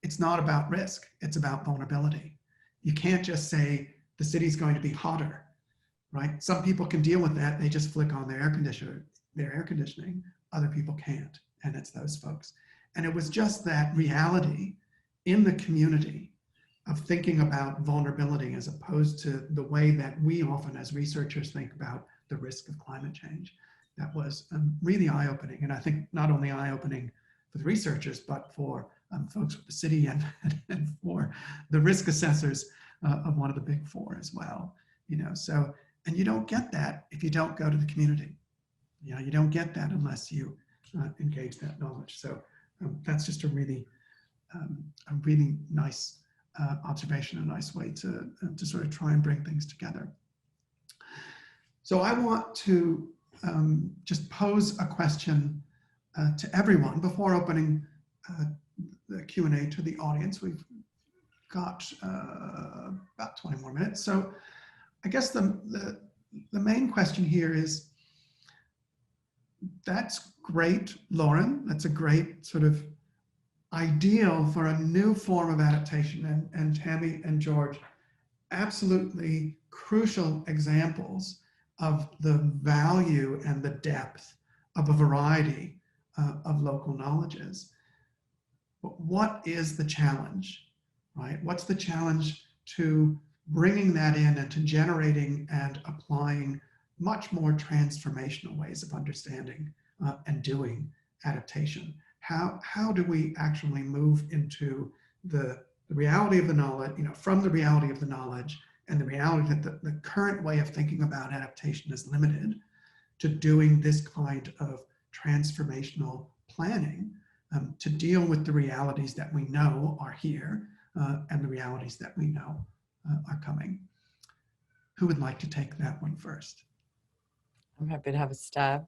it's not about risk, it's about vulnerability. You can't just say the city's going to be hotter, right? Some people can deal with that. They just flick on their air conditioning. Other people can't, and it's those folks. And it was just that reality in the community of thinking about vulnerability as opposed to the way that we often as researchers think about the risk of climate change. That was really eye-opening. And I think not only eye-opening for the researchers, but for folks with the city and for the risk assessors of one of the big four as well. So, and you don't get that if you don't go to the community. You don't get that unless you engage that knowledge. So that's just a really nice observation, a nice way to sort of try and bring things together. So I want to just pose a question to everyone before opening the Q&A to the audience. We've got about 20 more minutes. So I guess the main question here is, that's great, Lauren. That's a great sort of ideal for a new form of adaptation. And Tammi and George, absolutely crucial examples of the value and the depth of a variety of local knowledges. But what is the challenge, right? What's the challenge to bringing that in and to generating and applying much more transformational ways of understanding and doing adaptation? How do we actually move into the reality of the knowledge, from the reality of the knowledge and the reality that the current way of thinking about adaptation is limited, to doing this kind of transformational planning to deal with the realities that we know are here and the realities that we know are coming? Who would like to take that one first? I'm happy to have a stab.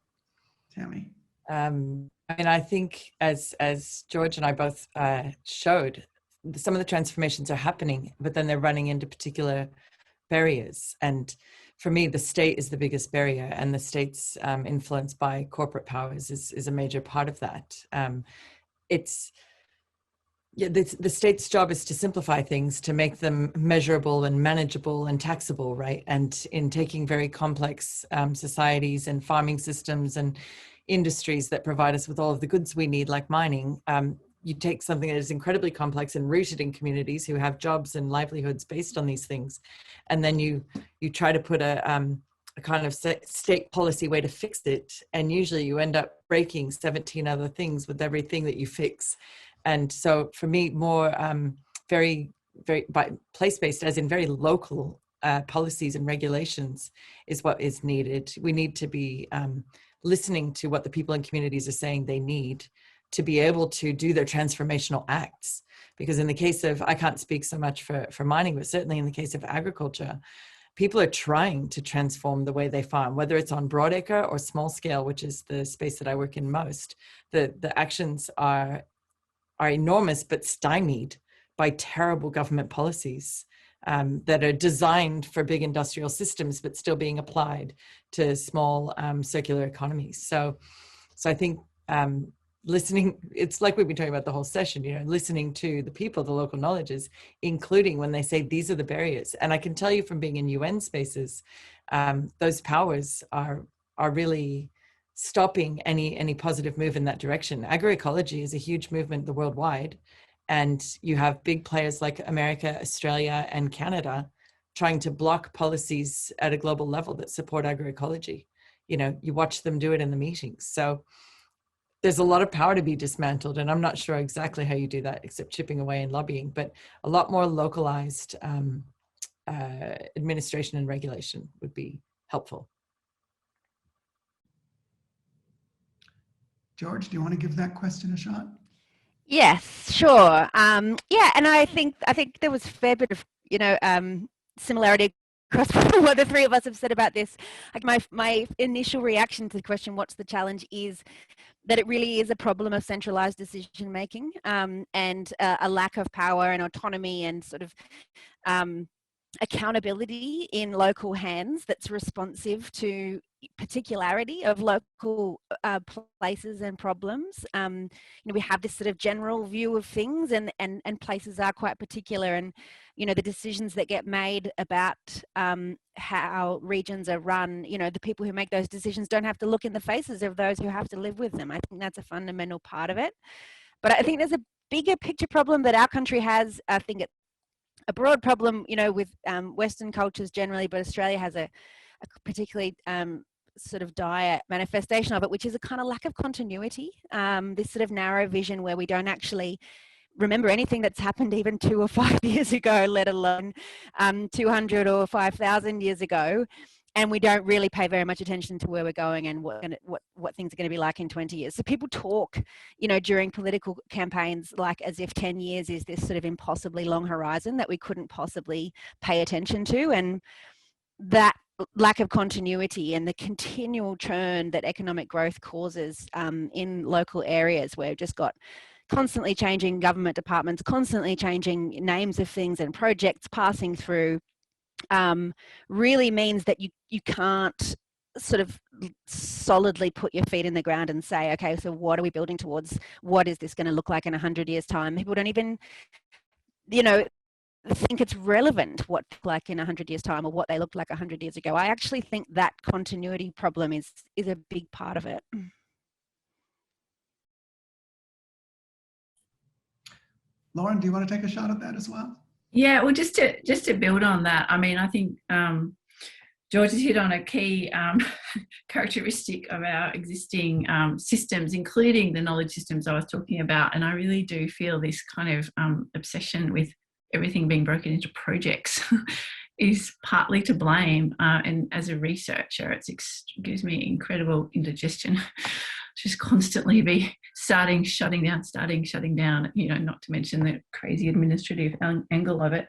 Tammi. I mean, I think as George and I both showed, some of the transformations are happening, but then they're running into particular barriers. And for me, the state is the biggest barrier, and the state's influence by corporate powers is a major part of that. The state's job is to simplify things, to make them measurable and manageable and taxable, right? And in taking very complex societies and farming systems and industries that provide us with all of the goods we need, like mining, you take something that is incredibly complex and rooted in communities who have jobs and livelihoods based on these things, and then you try to put a kind of state policy way to fix it, and usually you end up breaking 17 other things with everything that you fix. And so for me, more very place-based, as in very local policies and regulations is what is needed. We need to be listening to what the people in communities are saying they need to be able to do their transformational acts. Because in the case of, I can't speak so much for mining, but certainly in the case of agriculture, people are trying to transform the way they farm, whether it's on broadacre or small scale, which is the space that I work in most. The actions are enormous, but stymied by terrible government policies that are designed for big industrial systems, but still being applied to small circular economies. So I think listening, it's like we've been talking about the whole session, listening to the people, the local knowledges, including when they say these are the barriers. And I can tell you from being in UN spaces, those powers are really stopping any positive move in that direction. Agroecology is a huge movement worldwide, and you have big players like America, Australia, and Canada trying to block policies at a global level that support agroecology. You watch them do it in the meetings. So there's a lot of power to be dismantled, and I'm not sure exactly how you do that except chipping away and lobbying, but a lot more localized administration and regulation would be helpful. George, do you want to give that question a shot? Yes, sure. Yeah, and I think there was a fair bit of similarity across from what the three of us have said about this, like my initial reaction to the question, what's the challenge, is that it really is a problem of centralized decision making, and a lack of power and autonomy and sort of accountability in local hands that's responsive to particularity of local places and problems. You know, we have this sort of general view of things, and places are quite particular, and you know, the decisions that get made about how regions are run, you know, the people who make those decisions don't have to look in the faces of those who have to live with them. I think that's a fundamental part of it. But I think there's a bigger picture problem that our country has. I think it's a broad problem, you know, with Western cultures generally, but Australia has a particularly sort of dire manifestation of it, which is a kind of lack of continuity, this sort of narrow vision where we don't actually remember anything that's happened even 2 or 5 years ago, let alone 200 or 5,000 years ago. And we don't really pay very much attention to where we're going and what things are going to be like in 20 years. So people talk, you know, during political campaigns, like as if 10 years is this sort of impossibly long horizon that we couldn't possibly pay attention to. And that lack of continuity and the continual churn that economic growth causes in local areas, where we've just got constantly changing government departments, constantly changing names of things and projects passing through, really means that you can't sort of solidly put your feet in the ground and say, okay, so what are we building towards? What is this going to look like in 100 years' time? People don't even, you know, think it's relevant what they look like in 100 years' time or what they looked like 100 years ago. I actually think that continuity problem is a big part of it. Lauren, do you want to take a shot at that as well? Yeah, well, just to build on that, I mean, I think George has hit on a key characteristic of our existing systems, including the knowledge systems I was talking about. And I really do feel this kind of obsession with everything being broken into projects is partly to blame. And as a researcher, it gives me incredible indigestion. Just constantly be starting, shutting down, you know, not to mention the crazy administrative angle of it.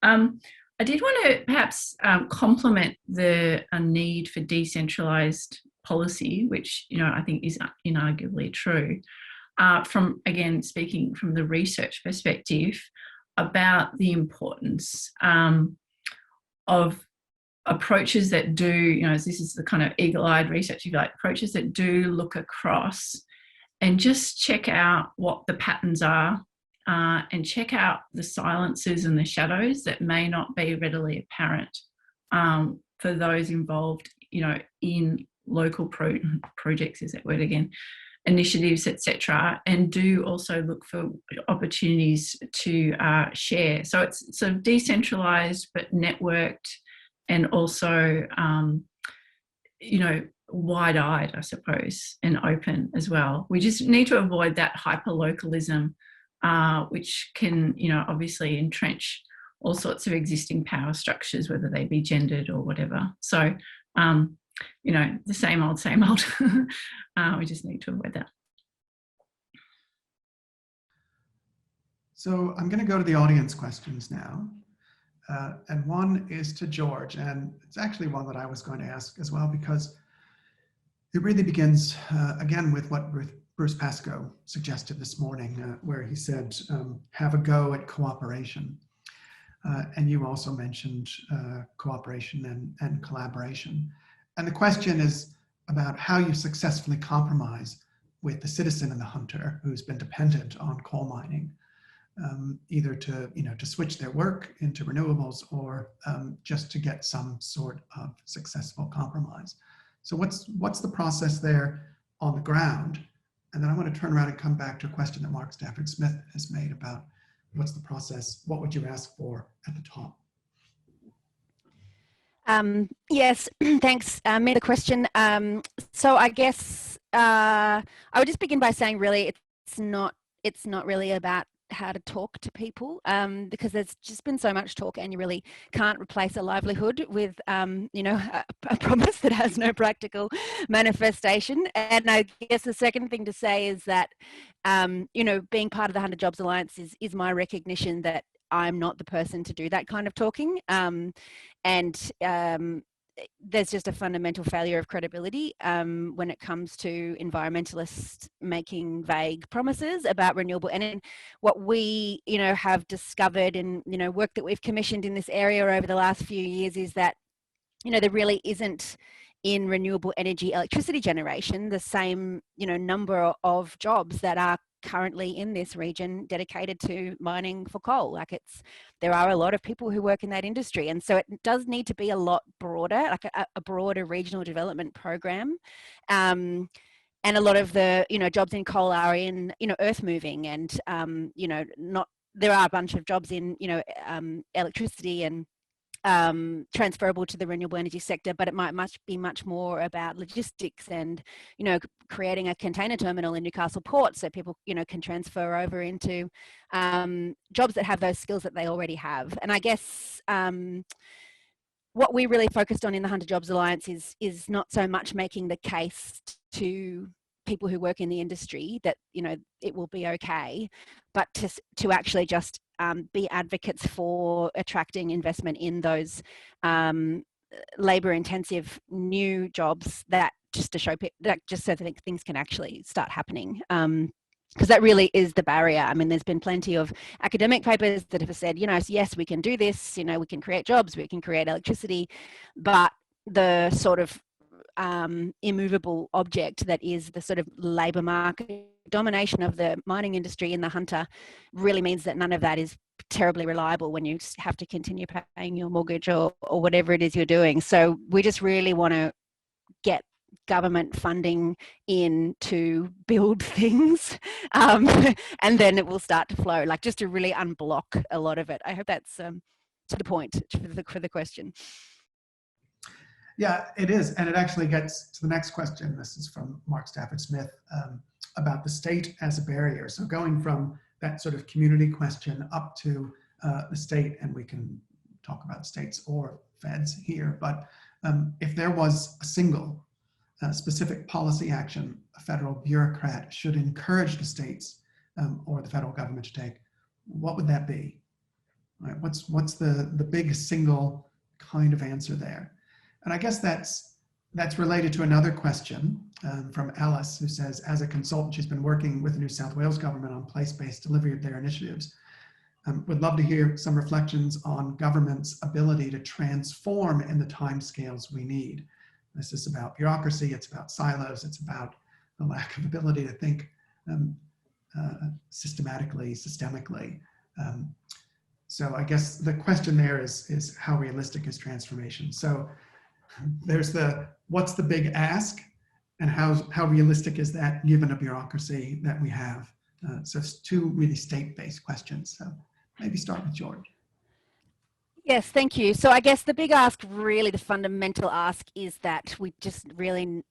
I did want to perhaps complement the need for decentralised policy, which, you know, I think is inarguably true, from, again, speaking from the research perspective about the importance of approaches that do, you know, this is the kind of eagle-eyed research, if you like, approaches that do look across and just check out what the patterns are, and check out the silences and the shadows that may not be readily apparent for those involved, you know, in local projects, is that word again, initiatives, etc., and do also look for opportunities to share. So it's sort of decentralised but networked, and also, you know, wide-eyed, I suppose, and open as well. We just need to avoid that hyper-localism, which can, you know, obviously entrench all sorts of existing power structures, whether they be gendered or whatever. So, you know, the same old. We just need to avoid that. So I'm going to go to the audience questions now. And one is to George, and it's actually one that I was going to ask as well, because it really begins again with what Bruce Pascoe suggested this morning, where he said, have a go at cooperation. And you also mentioned cooperation and collaboration. And the question is about how you successfully compromise with the citizen and the hunter who's been dependent on coal mining. Either to, you know, to switch their work into renewables, or just to get some sort of successful compromise. So what's the process there on the ground? And then I want to turn around and come back to a question that Mark Stafford Smith has made about what's the process, what would you ask for at the top? Yes, thanks. The question. So I guess I would just begin by saying, really, it's not really about how to talk to people, because there's just been so much talk, and you really can't replace a livelihood with, you know, a promise that has no practical manifestation. And I guess the second thing to say is that, you know, being part of the 100 Jobs Alliance is my recognition that I'm not the person to do that kind of talking. There's just a fundamental failure of credibility when it comes to environmentalists making vague promises about renewable energy. What we, have discovered and, work that we've commissioned in this area over the last few years is that, there really isn't in renewable energy electricity generation the same, number of jobs that are currently in this region dedicated to mining for coal. Like there are a lot of people who work in that industry, and so it does need to be a lot broader, like a broader regional development program. And a lot of the jobs in coal are in earth moving, and not there are a bunch of jobs in electricity and transferable to the renewable energy sector, but it might be much more about logistics and, creating a container terminal in Newcastle Port so people, can transfer over into jobs that have those skills that they already have. And I guess what we really focused on in the Hunter Jobs Alliance is not so much making the case to people who work in the industry that, it will be okay, but to actually just be advocates for attracting investment in those labour intensive new jobs that just to show that just so that things can actually start happening. Because that really is the barrier. I mean, there's been plenty of academic papers that have said, yes, we can do this, we can create jobs, we can create electricity, but the sort of immovable object that is the sort of labour market domination of the mining industry in the Hunter really means that none of that is terribly reliable when you have to continue paying your mortgage or whatever it is you're doing. So we just really want to get government funding in to build things, and then it will start to flow, like just to really unblock a lot of it. I hope that's to the point for the question. Yeah, it is. And it actually gets to the next question. This is from Mark Stafford Smith about the state as a barrier. So going from that sort of community question up to the state, and we can talk about states or feds here, but if there was a single specific policy action a federal bureaucrat should encourage the states or the federal government to take, what would that be? Right? What's the big single kind of answer there? And I guess that's related to another question from Alice, who says, as a consultant, she's been working with the New South Wales government on place-based delivery of their initiatives. Would love to hear some reflections on government's ability to transform in the timescales we need. This is about bureaucracy, it's about silos, it's about the lack of ability to think systemically. So I guess the question there is how realistic is transformation? So there's what's the big ask, and how realistic is that given a bureaucracy that we have? So it's two really state-based questions. So maybe start with George. Yes, thank you. So I guess the big ask, really the fundamental ask, is that we just really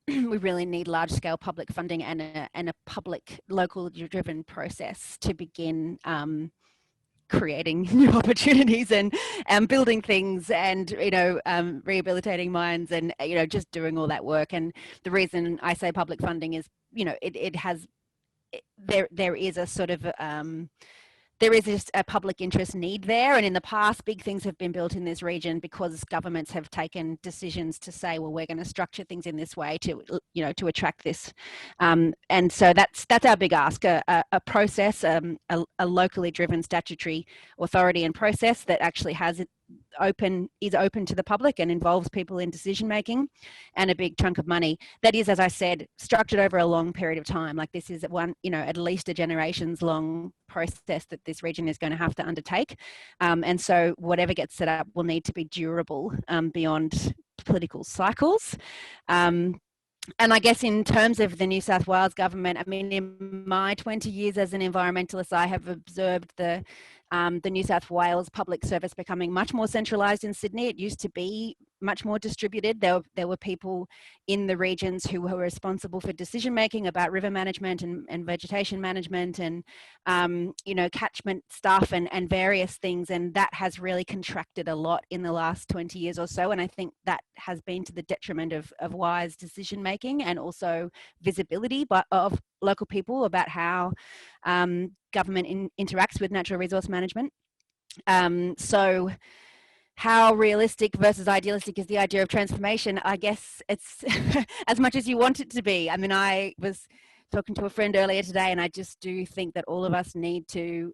we really need large-scale public funding and a public, local-driven process to begin creating new opportunities and building things and rehabilitating mines and just doing all that work. And the reason I say public funding is there is a sort of there is just a public interest need there. And in the past, big things have been built in this region because governments have taken decisions to say, well, we're going to structure things in this way to, to attract this. And so that's our big ask, a process, a locally driven statutory authority and process that actually is open to the public and involves people in decision making, and a big chunk of money that is, as I said, structured over a long period of time. Like this is at least a generations long process that this region is going to have to undertake. And so whatever gets set up will need to be durable beyond political cycles. And I guess in terms of the New South Wales government, I mean, in my 20 years as an environmentalist, I have observed the New South Wales public service becoming much more centralised in Sydney. It used to be much more distributed. There were people in the regions who were responsible for decision making about river management and vegetation management and catchment stuff and various things, and that has really contracted a lot in the last 20 years or so. And I think that has been to the detriment of wise decision making and also visibility of local people about how government interacts with natural resource management. So how realistic versus idealistic is the idea of transformation? I guess it's as much as you want it to be. I mean, I was talking to a friend earlier today, and I just do think that all of us need to,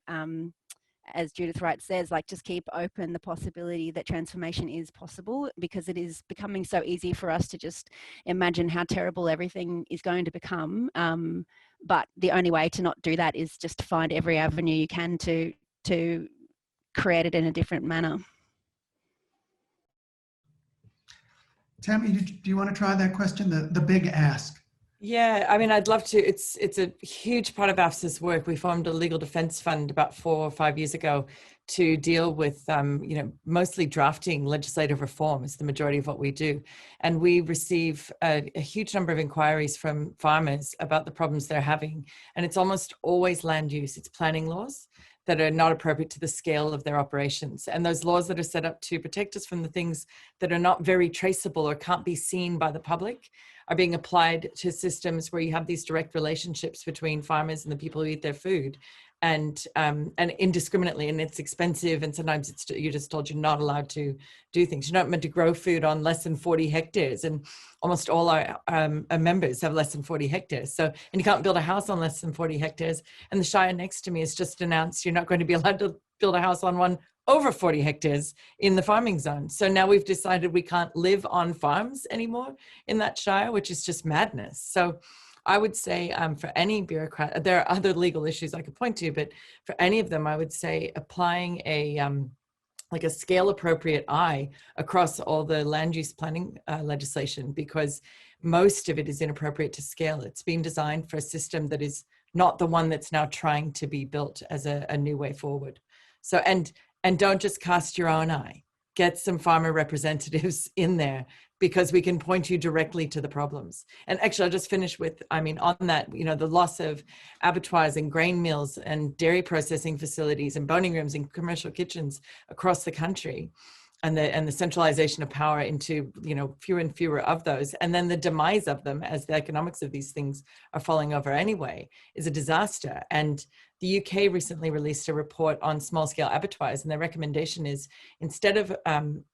as Judith Wright says, like just keep open the possibility that transformation is possible, because it is becoming so easy for us to just imagine how terrible everything is going to become. But the only way to not do that is just to find every avenue you can to create it in a different manner. Tammi, do you want to try that question, the big ask? Yeah, I mean, I'd love to. It's a huge part of AFSA's work. We formed a legal defense fund about 4 or 5 years ago to deal with, mostly drafting legislative reform is the majority of what we do. And we receive a huge number of inquiries from farmers about the problems they're having. And it's almost always land use. It's planning laws that are not appropriate to the scale of their operations. And those laws that are set up to protect us from the things that are not very traceable or can't be seen by the public are being applied to systems where you have these direct relationships between farmers and the people who eat their food, and indiscriminately, and it's expensive, and sometimes you're just told you're not allowed to do things. You're not meant to grow food on less than 40 hectares, and almost all our members have less than 40 hectares. So, and you can't build a house on less than 40 hectares. And the Shire next to me has just announced you're not going to be allowed to build a house on one over 40 hectares in the farming zone. So now we've decided we can't live on farms anymore in that Shire, which is just madness. So I would say for any bureaucrat, there are other legal issues I could point to, but for any of them, I would say applying a like a scale appropriate eye across all the land use planning legislation, because most of it is inappropriate to scale. It's been designed for a system that is not the one that's now trying to be built as a new way forward. So, and don't just cast your own eye. Get some farmer representatives in there, because we can point you directly to the problems. And actually, I'll just finish with, I mean, on that, the loss of abattoirs and grain mills and dairy processing facilities and boning rooms and commercial kitchens across the country, and the centralization of power into, fewer and fewer of those, and then the demise of them as the economics of these things are falling over anyway, is a disaster. And the UK recently released a report on small-scale abattoirs, and their recommendation is, instead of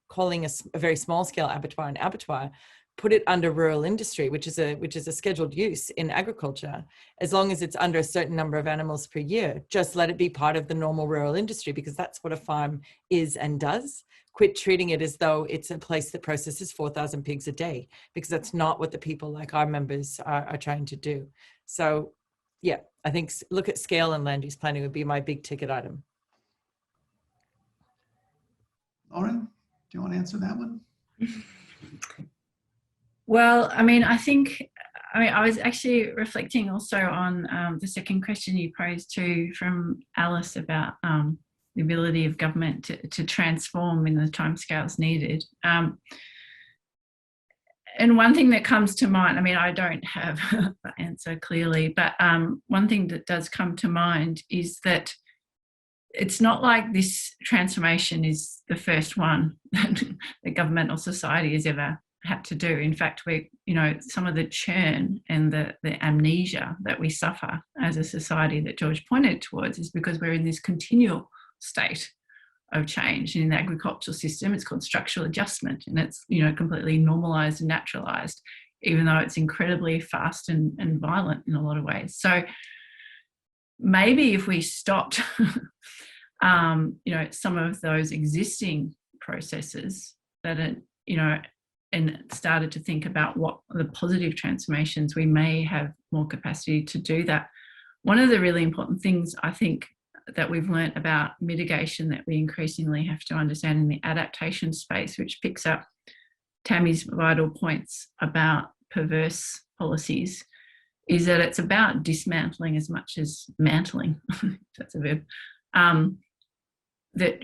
calling a very small-scale abattoir an abattoir, put it under rural industry, which is a scheduled use in agriculture, as long as it's under a certain number of animals per year. Just let it be part of the normal rural industry, because that's what a farm is and does. Quit treating it as though it's a place that processes 4,000 pigs a day, because that's not what the people like our members are trying to do. So yeah, I think look at scale and land use planning would be my big ticket item. Lauren, do you want to answer that one? Well, I mean, I was actually reflecting also on the second question you posed from Alice about the ability of government to transform in the timescales needed. And one thing that comes to mind, I mean, I don't have the answer clearly, but one thing that does come to mind is that it's not like this transformation is the first one that the government or society has ever had to do. In fact, some of the churn and the amnesia that we suffer as a society that George pointed towards is because we're in this continual state of change. In the agricultural system, it's called structural adjustment, and it's completely normalized and naturalized, even though it's incredibly fast and violent in a lot of ways. So maybe if we stopped some of those existing processes that are, and started to think about what the positive transformations, we may have more capacity to do that. One of the really important things I think that we've learnt about mitigation that we increasingly have to understand in the adaptation space, which picks up Tammi's vital points about perverse policies, is that it's about dismantling as much as mantling, if that's a verb. That,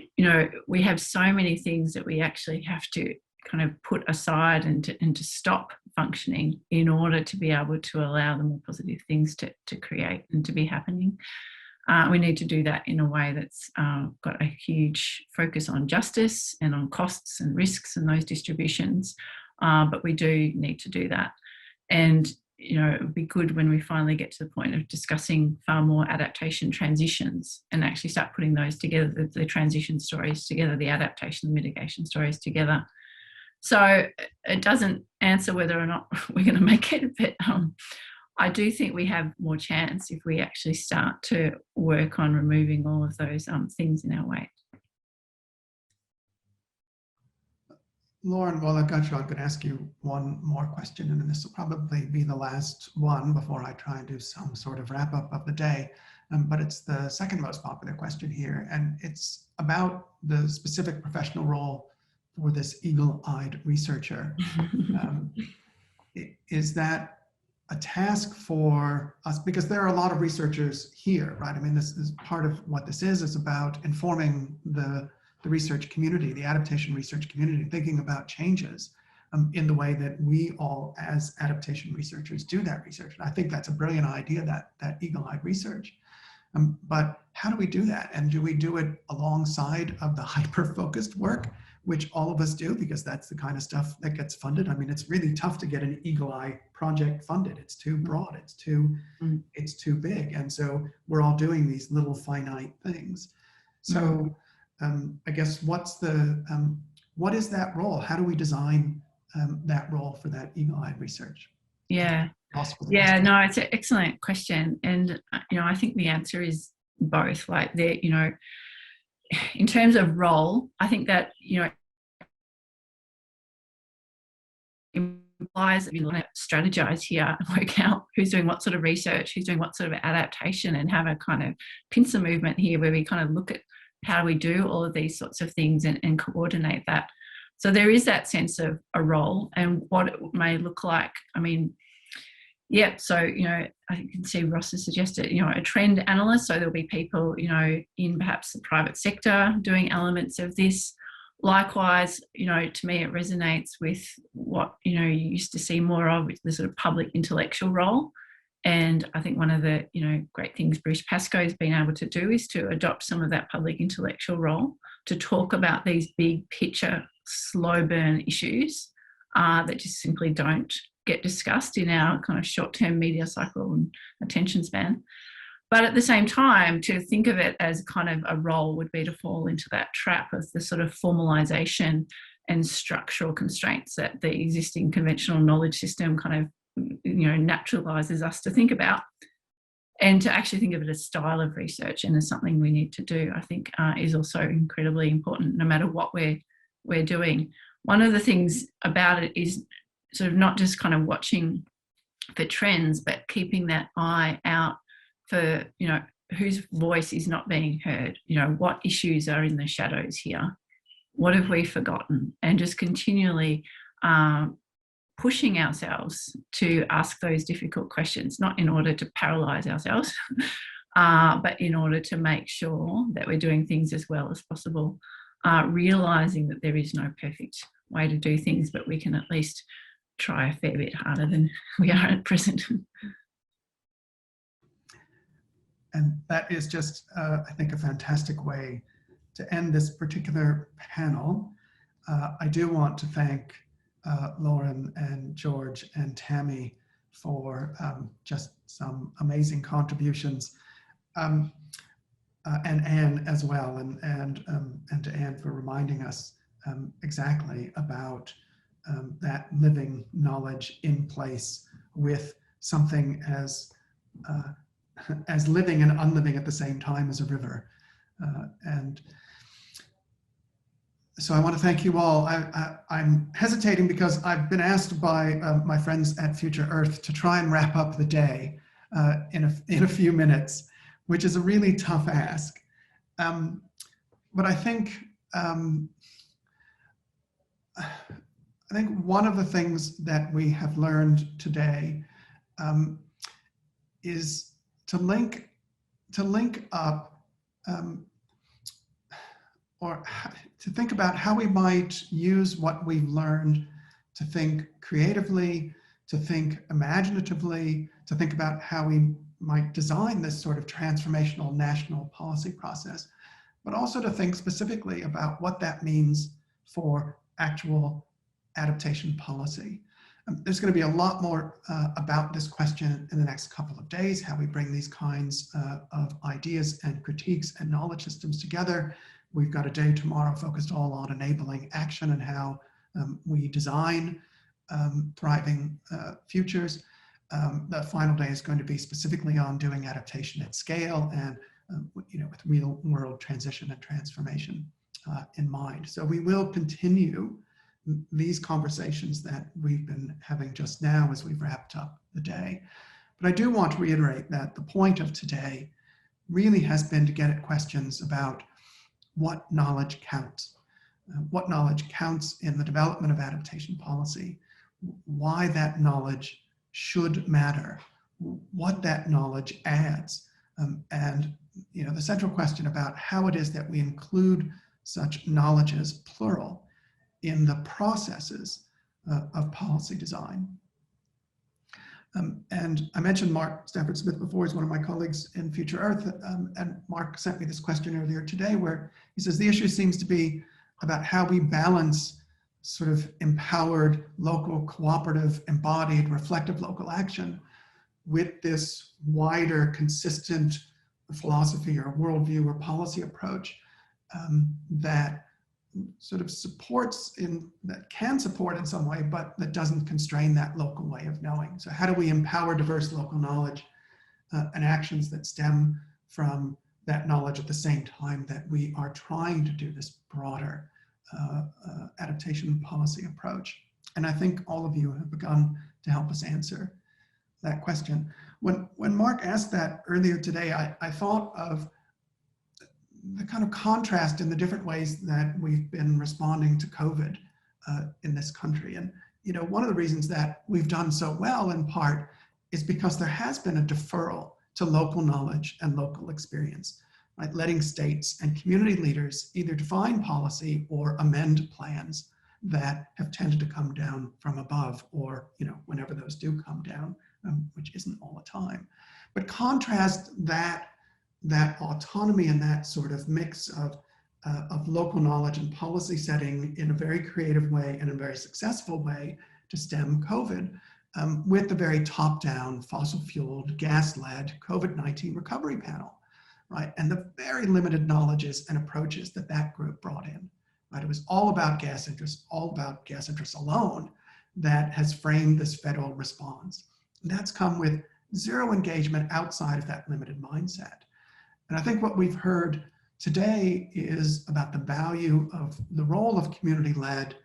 we have so many things that we actually have to kind of put aside and to stop functioning in order to be able to allow the more positive things to create and to be happening. We need to do that in a way that's got a huge focus on justice and on costs and risks and those distributions, but we do need to do that. And you know, it would be good when we finally get to the point of discussing far more adaptation transitions and actually start putting those together, the transition stories together, the adaptation, the mitigation stories together. So it doesn't answer whether or not we're going to make it, but I do think we have more chance if we actually start to work on removing all of those things in our way. Lauren, while I've got you, I'm going to ask you one more question, and this will probably be the last one before I try and do some sort of wrap up of the day. But it's the second most popular question here, and it's about the specific professional role for this eagle-eyed researcher. Is that a task for us? Because there are a lot of researchers here, right? I mean, this is part of what this is about informing the research community, the adaptation research community, thinking about changes in the way that we all as adaptation researchers do that research. And I think that's a brilliant idea, that eagle-eyed research. But how do we do that? And do we do it alongside of the hyper-focused work, which all of us do, because that's the kind of stuff that gets funded? I mean, it's really tough to get an eagle-eye project funded. It's too broad, it's too big. And so we're all doing these little finite things. So I guess what is that role? How do we design that role for that eagle-eyed research? Yeah. Yeah, no, it's an excellent question. And, you know, I think the answer is both. Like, there, you know, in terms of role, I think that, you know, implies that we want to strategize here and work out who's doing what sort of research, who's doing what sort of adaptation, and have a kind of pincer movement here where we kind of look at how do we do all of these sorts of things and coordinate that. So there is that sense of a role and what it may look like. I mean, yeah, so, you know, I can see Ross has suggested, you know, a trend analyst. So there'll be people, you know, in perhaps the private sector doing elements of this. Likewise, you know, to me, it resonates with what, you know, you used to see more of, the sort of public intellectual role. And I think one of the, you know, great things Bruce Pascoe has been able to do is to adopt some of that public intellectual role to talk about these big picture, slow burn issues that just simply don't get discussed in our kind of short-term media cycle and attention span. But at the same time, to think of it as kind of a role would be to fall into that trap of the sort of formalization and structural constraints that the existing conventional knowledge system kind of, you know, naturalizes us to think about, and to actually think of it as style of research and as something we need to do, I think is also incredibly important, no matter what we're doing. One of the things about it is sort of not just kind of watching for trends, but keeping that eye out for, you know, whose voice is not being heard, you know, what issues are in the shadows here, what have we forgotten, and just continually pushing ourselves to ask those difficult questions, not in order to paralyze ourselves, but in order to make sure that we're doing things as well as possible, realizing that there is no perfect way to do things, but we can at least try a fair bit harder than we are at present. And that is just, I think, a fantastic way to end this particular panel. I do want to thank Lauren and George and Tammi for just some amazing contributions, and Anne as well, and to Anne for reminding us exactly about that living knowledge in place with something as living and unliving at the same time as a river. And so I want to thank you all. I'm hesitating because I've been asked by my friends at Future Earth to try and wrap up the day in a few minutes, which is a really tough ask. But I think one of the things that we have learned today is to link up or to think about how we might use what we've learned to think creatively, to think imaginatively, to think about how we might design this sort of transformational national policy process, but also to think specifically about what that means for actual adaptation policy. There's going to be a lot more about this question in the next couple of days, how we bring these kinds of ideas and critiques and knowledge systems together. We've got a day tomorrow focused all on enabling action and how we design thriving futures. The final day is going to be specifically on doing adaptation at scale and with real world transition and transformation in mind. So we will continue these conversations that we've been having just now as we've wrapped up the day. But I do want to reiterate that the point of today really has been to get at questions about what knowledge counts. What knowledge counts in the development of adaptation policy, why that knowledge should matter, what that knowledge adds, and the central question about how it is that we include such knowledges, plural, in the processes of policy design. And I mentioned Mark Stafford Smith before. He's one of my colleagues in Future Earth, and Mark sent me this question earlier today where he says the issue seems to be about how we balance sort of empowered, local, cooperative, embodied, reflective local action with this wider, consistent philosophy or worldview or policy approach that sort of that can support in some way, but that doesn't constrain that local way of knowing. So how do we empower diverse local knowledge and actions that stem from that knowledge at the same time that we are trying to do this broader adaptation policy approach? And I think all of you have begun to help us answer that question. When Mark asked that earlier today, I thought of the kind of contrast in the different ways that we've been responding to COVID in this country. And one of the reasons that we've done so well in part is because there has been a deferral to local knowledge and local experience, right? Letting states and community leaders either define policy or amend plans that have tended to come down from above, or whenever those do come down, which isn't all the time. But contrast that autonomy and that sort of mix of local knowledge and policy setting in a very creative way and a very successful way to stem COVID with the very top-down, fossil-fueled, gas-led COVID-19 recovery panel, right? And the very limited knowledges and approaches that group brought in, right? It was all about gas interests, alone that has framed this federal response. And that's come with zero engagement outside of that limited mindset. And I think what we've heard today is about the value of the role of community-led,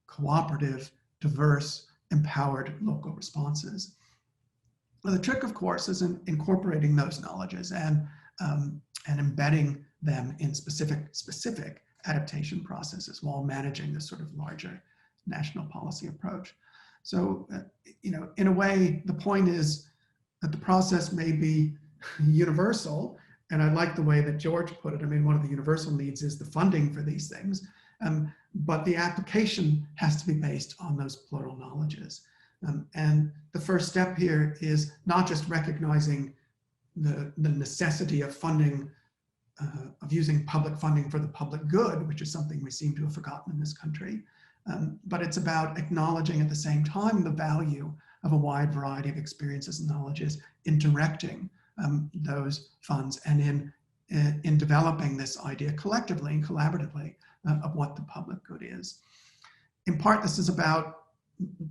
cooperative, diverse, empowered local responses. Well, the trick, of course, is in incorporating those knowledges and embedding them in specific adaptation processes while managing this sort of larger national policy approach. So, in a way, the point is that the process may be universal. And I like the way that George put it. I mean, one of the universal needs is the funding for these things, but the application has to be based on those plural knowledges. And the first step here is not just recognizing the necessity of funding, of using public funding for the public good, which is something we seem to have forgotten in this country, but it's about acknowledging at the same time the value of a wide variety of experiences and knowledges in directing those funds and in developing this idea collectively and collaboratively of what the public good is. In part, this is about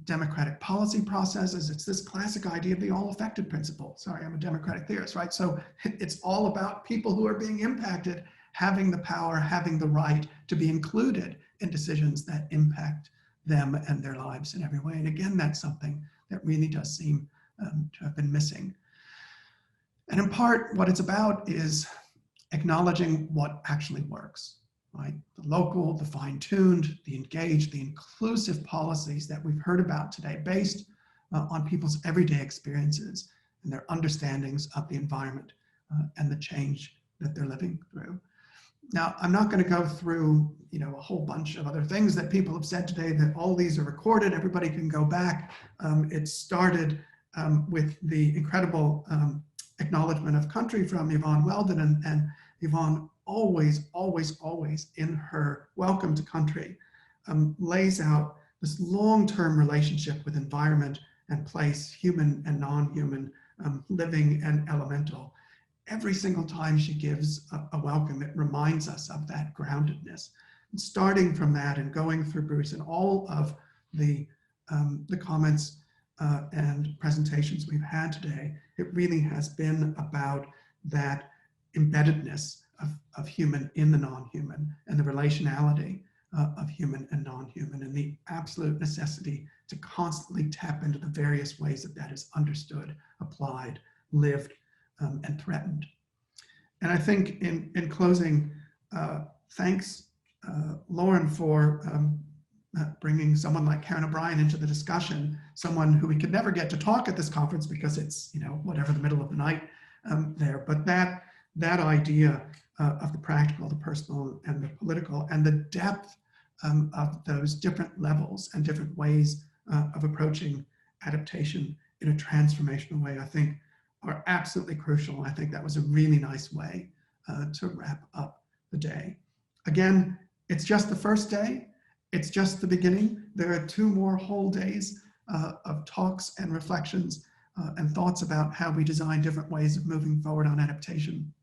democratic policy processes. It's this classic idea of the all affected principle. Sorry, I'm a democratic theorist, right? So it's all about people who are being impacted having the power, having the right to be included in decisions that impact them and their lives in every way. And again, that's something that really does seem to have been missing. And in part, what it's about is acknowledging what actually works, right? The local, the fine-tuned, the engaged, the inclusive policies that we've heard about today based on people's everyday experiences and their understandings of the environment and the change that they're living through. Now, I'm not going to go through, a whole bunch of other things that people have said today, that all these are recorded. Everybody can go back. It started with the incredible acknowledgement of country from Yvonne Weldon, and Yvonne always in her welcome to country lays out this long-term relationship with environment and place, human and non-human, living and elemental. Every single time she gives a welcome, it reminds us of that groundedness. And starting from that and going through Bruce and all of the comments and presentations we've had today, it really has been about that embeddedness of human in the non-human and the relationality of human and non-human, and the absolute necessity to constantly tap into the various ways that that is understood, applied, lived, and threatened. And I think in closing, thanks Lauren for bringing someone like Karen O'Brien into the discussion, someone who we could never get to talk at this conference because it's, you know, whatever, the middle of the night there. But that idea of the practical, the personal, and the political, and the depth of those different levels and different ways of approaching adaptation in a transformational way, I think are absolutely crucial. I think that was a really nice way to wrap up the day. Again, it's just the first day. It's just the beginning. There are 2 more whole days of talks and reflections and thoughts about how we design different ways of moving forward on adaptation.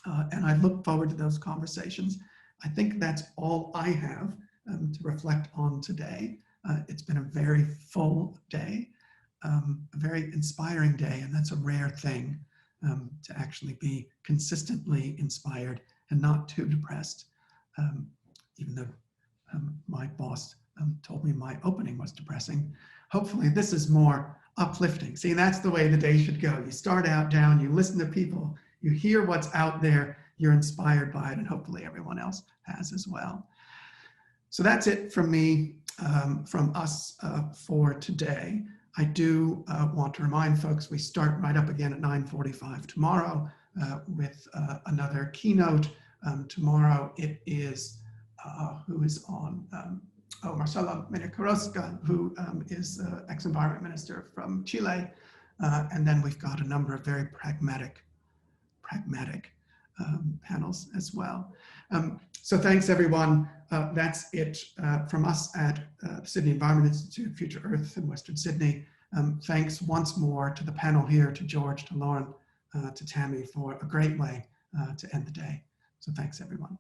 And I look forward to those conversations. I think that's all I have to reflect on today. It's been a very full day, a very inspiring day, and that's a rare thing, to actually be consistently inspired and not too depressed, even though my boss told me my opening was depressing. Hopefully this is more uplifting. See, that's the way the day should go. You start out down, you listen to people, you hear what's out there, you're inspired by it, and hopefully everyone else has as well. So that's it from me, from us for today. I do want to remind folks we start right up again at 9:45 tomorrow with another keynote. Tomorrow it is, who is on? Marcela Menacarosca, who is ex-environment minister from Chile. And then we've got a number of very pragmatic panels as well. So thanks everyone. That's it from us at the Sydney Environment Institute, Future Earth in Western Sydney. Thanks once more to the panel here, to George, to Lauren, to Tammi for a great way to end the day. So thanks everyone.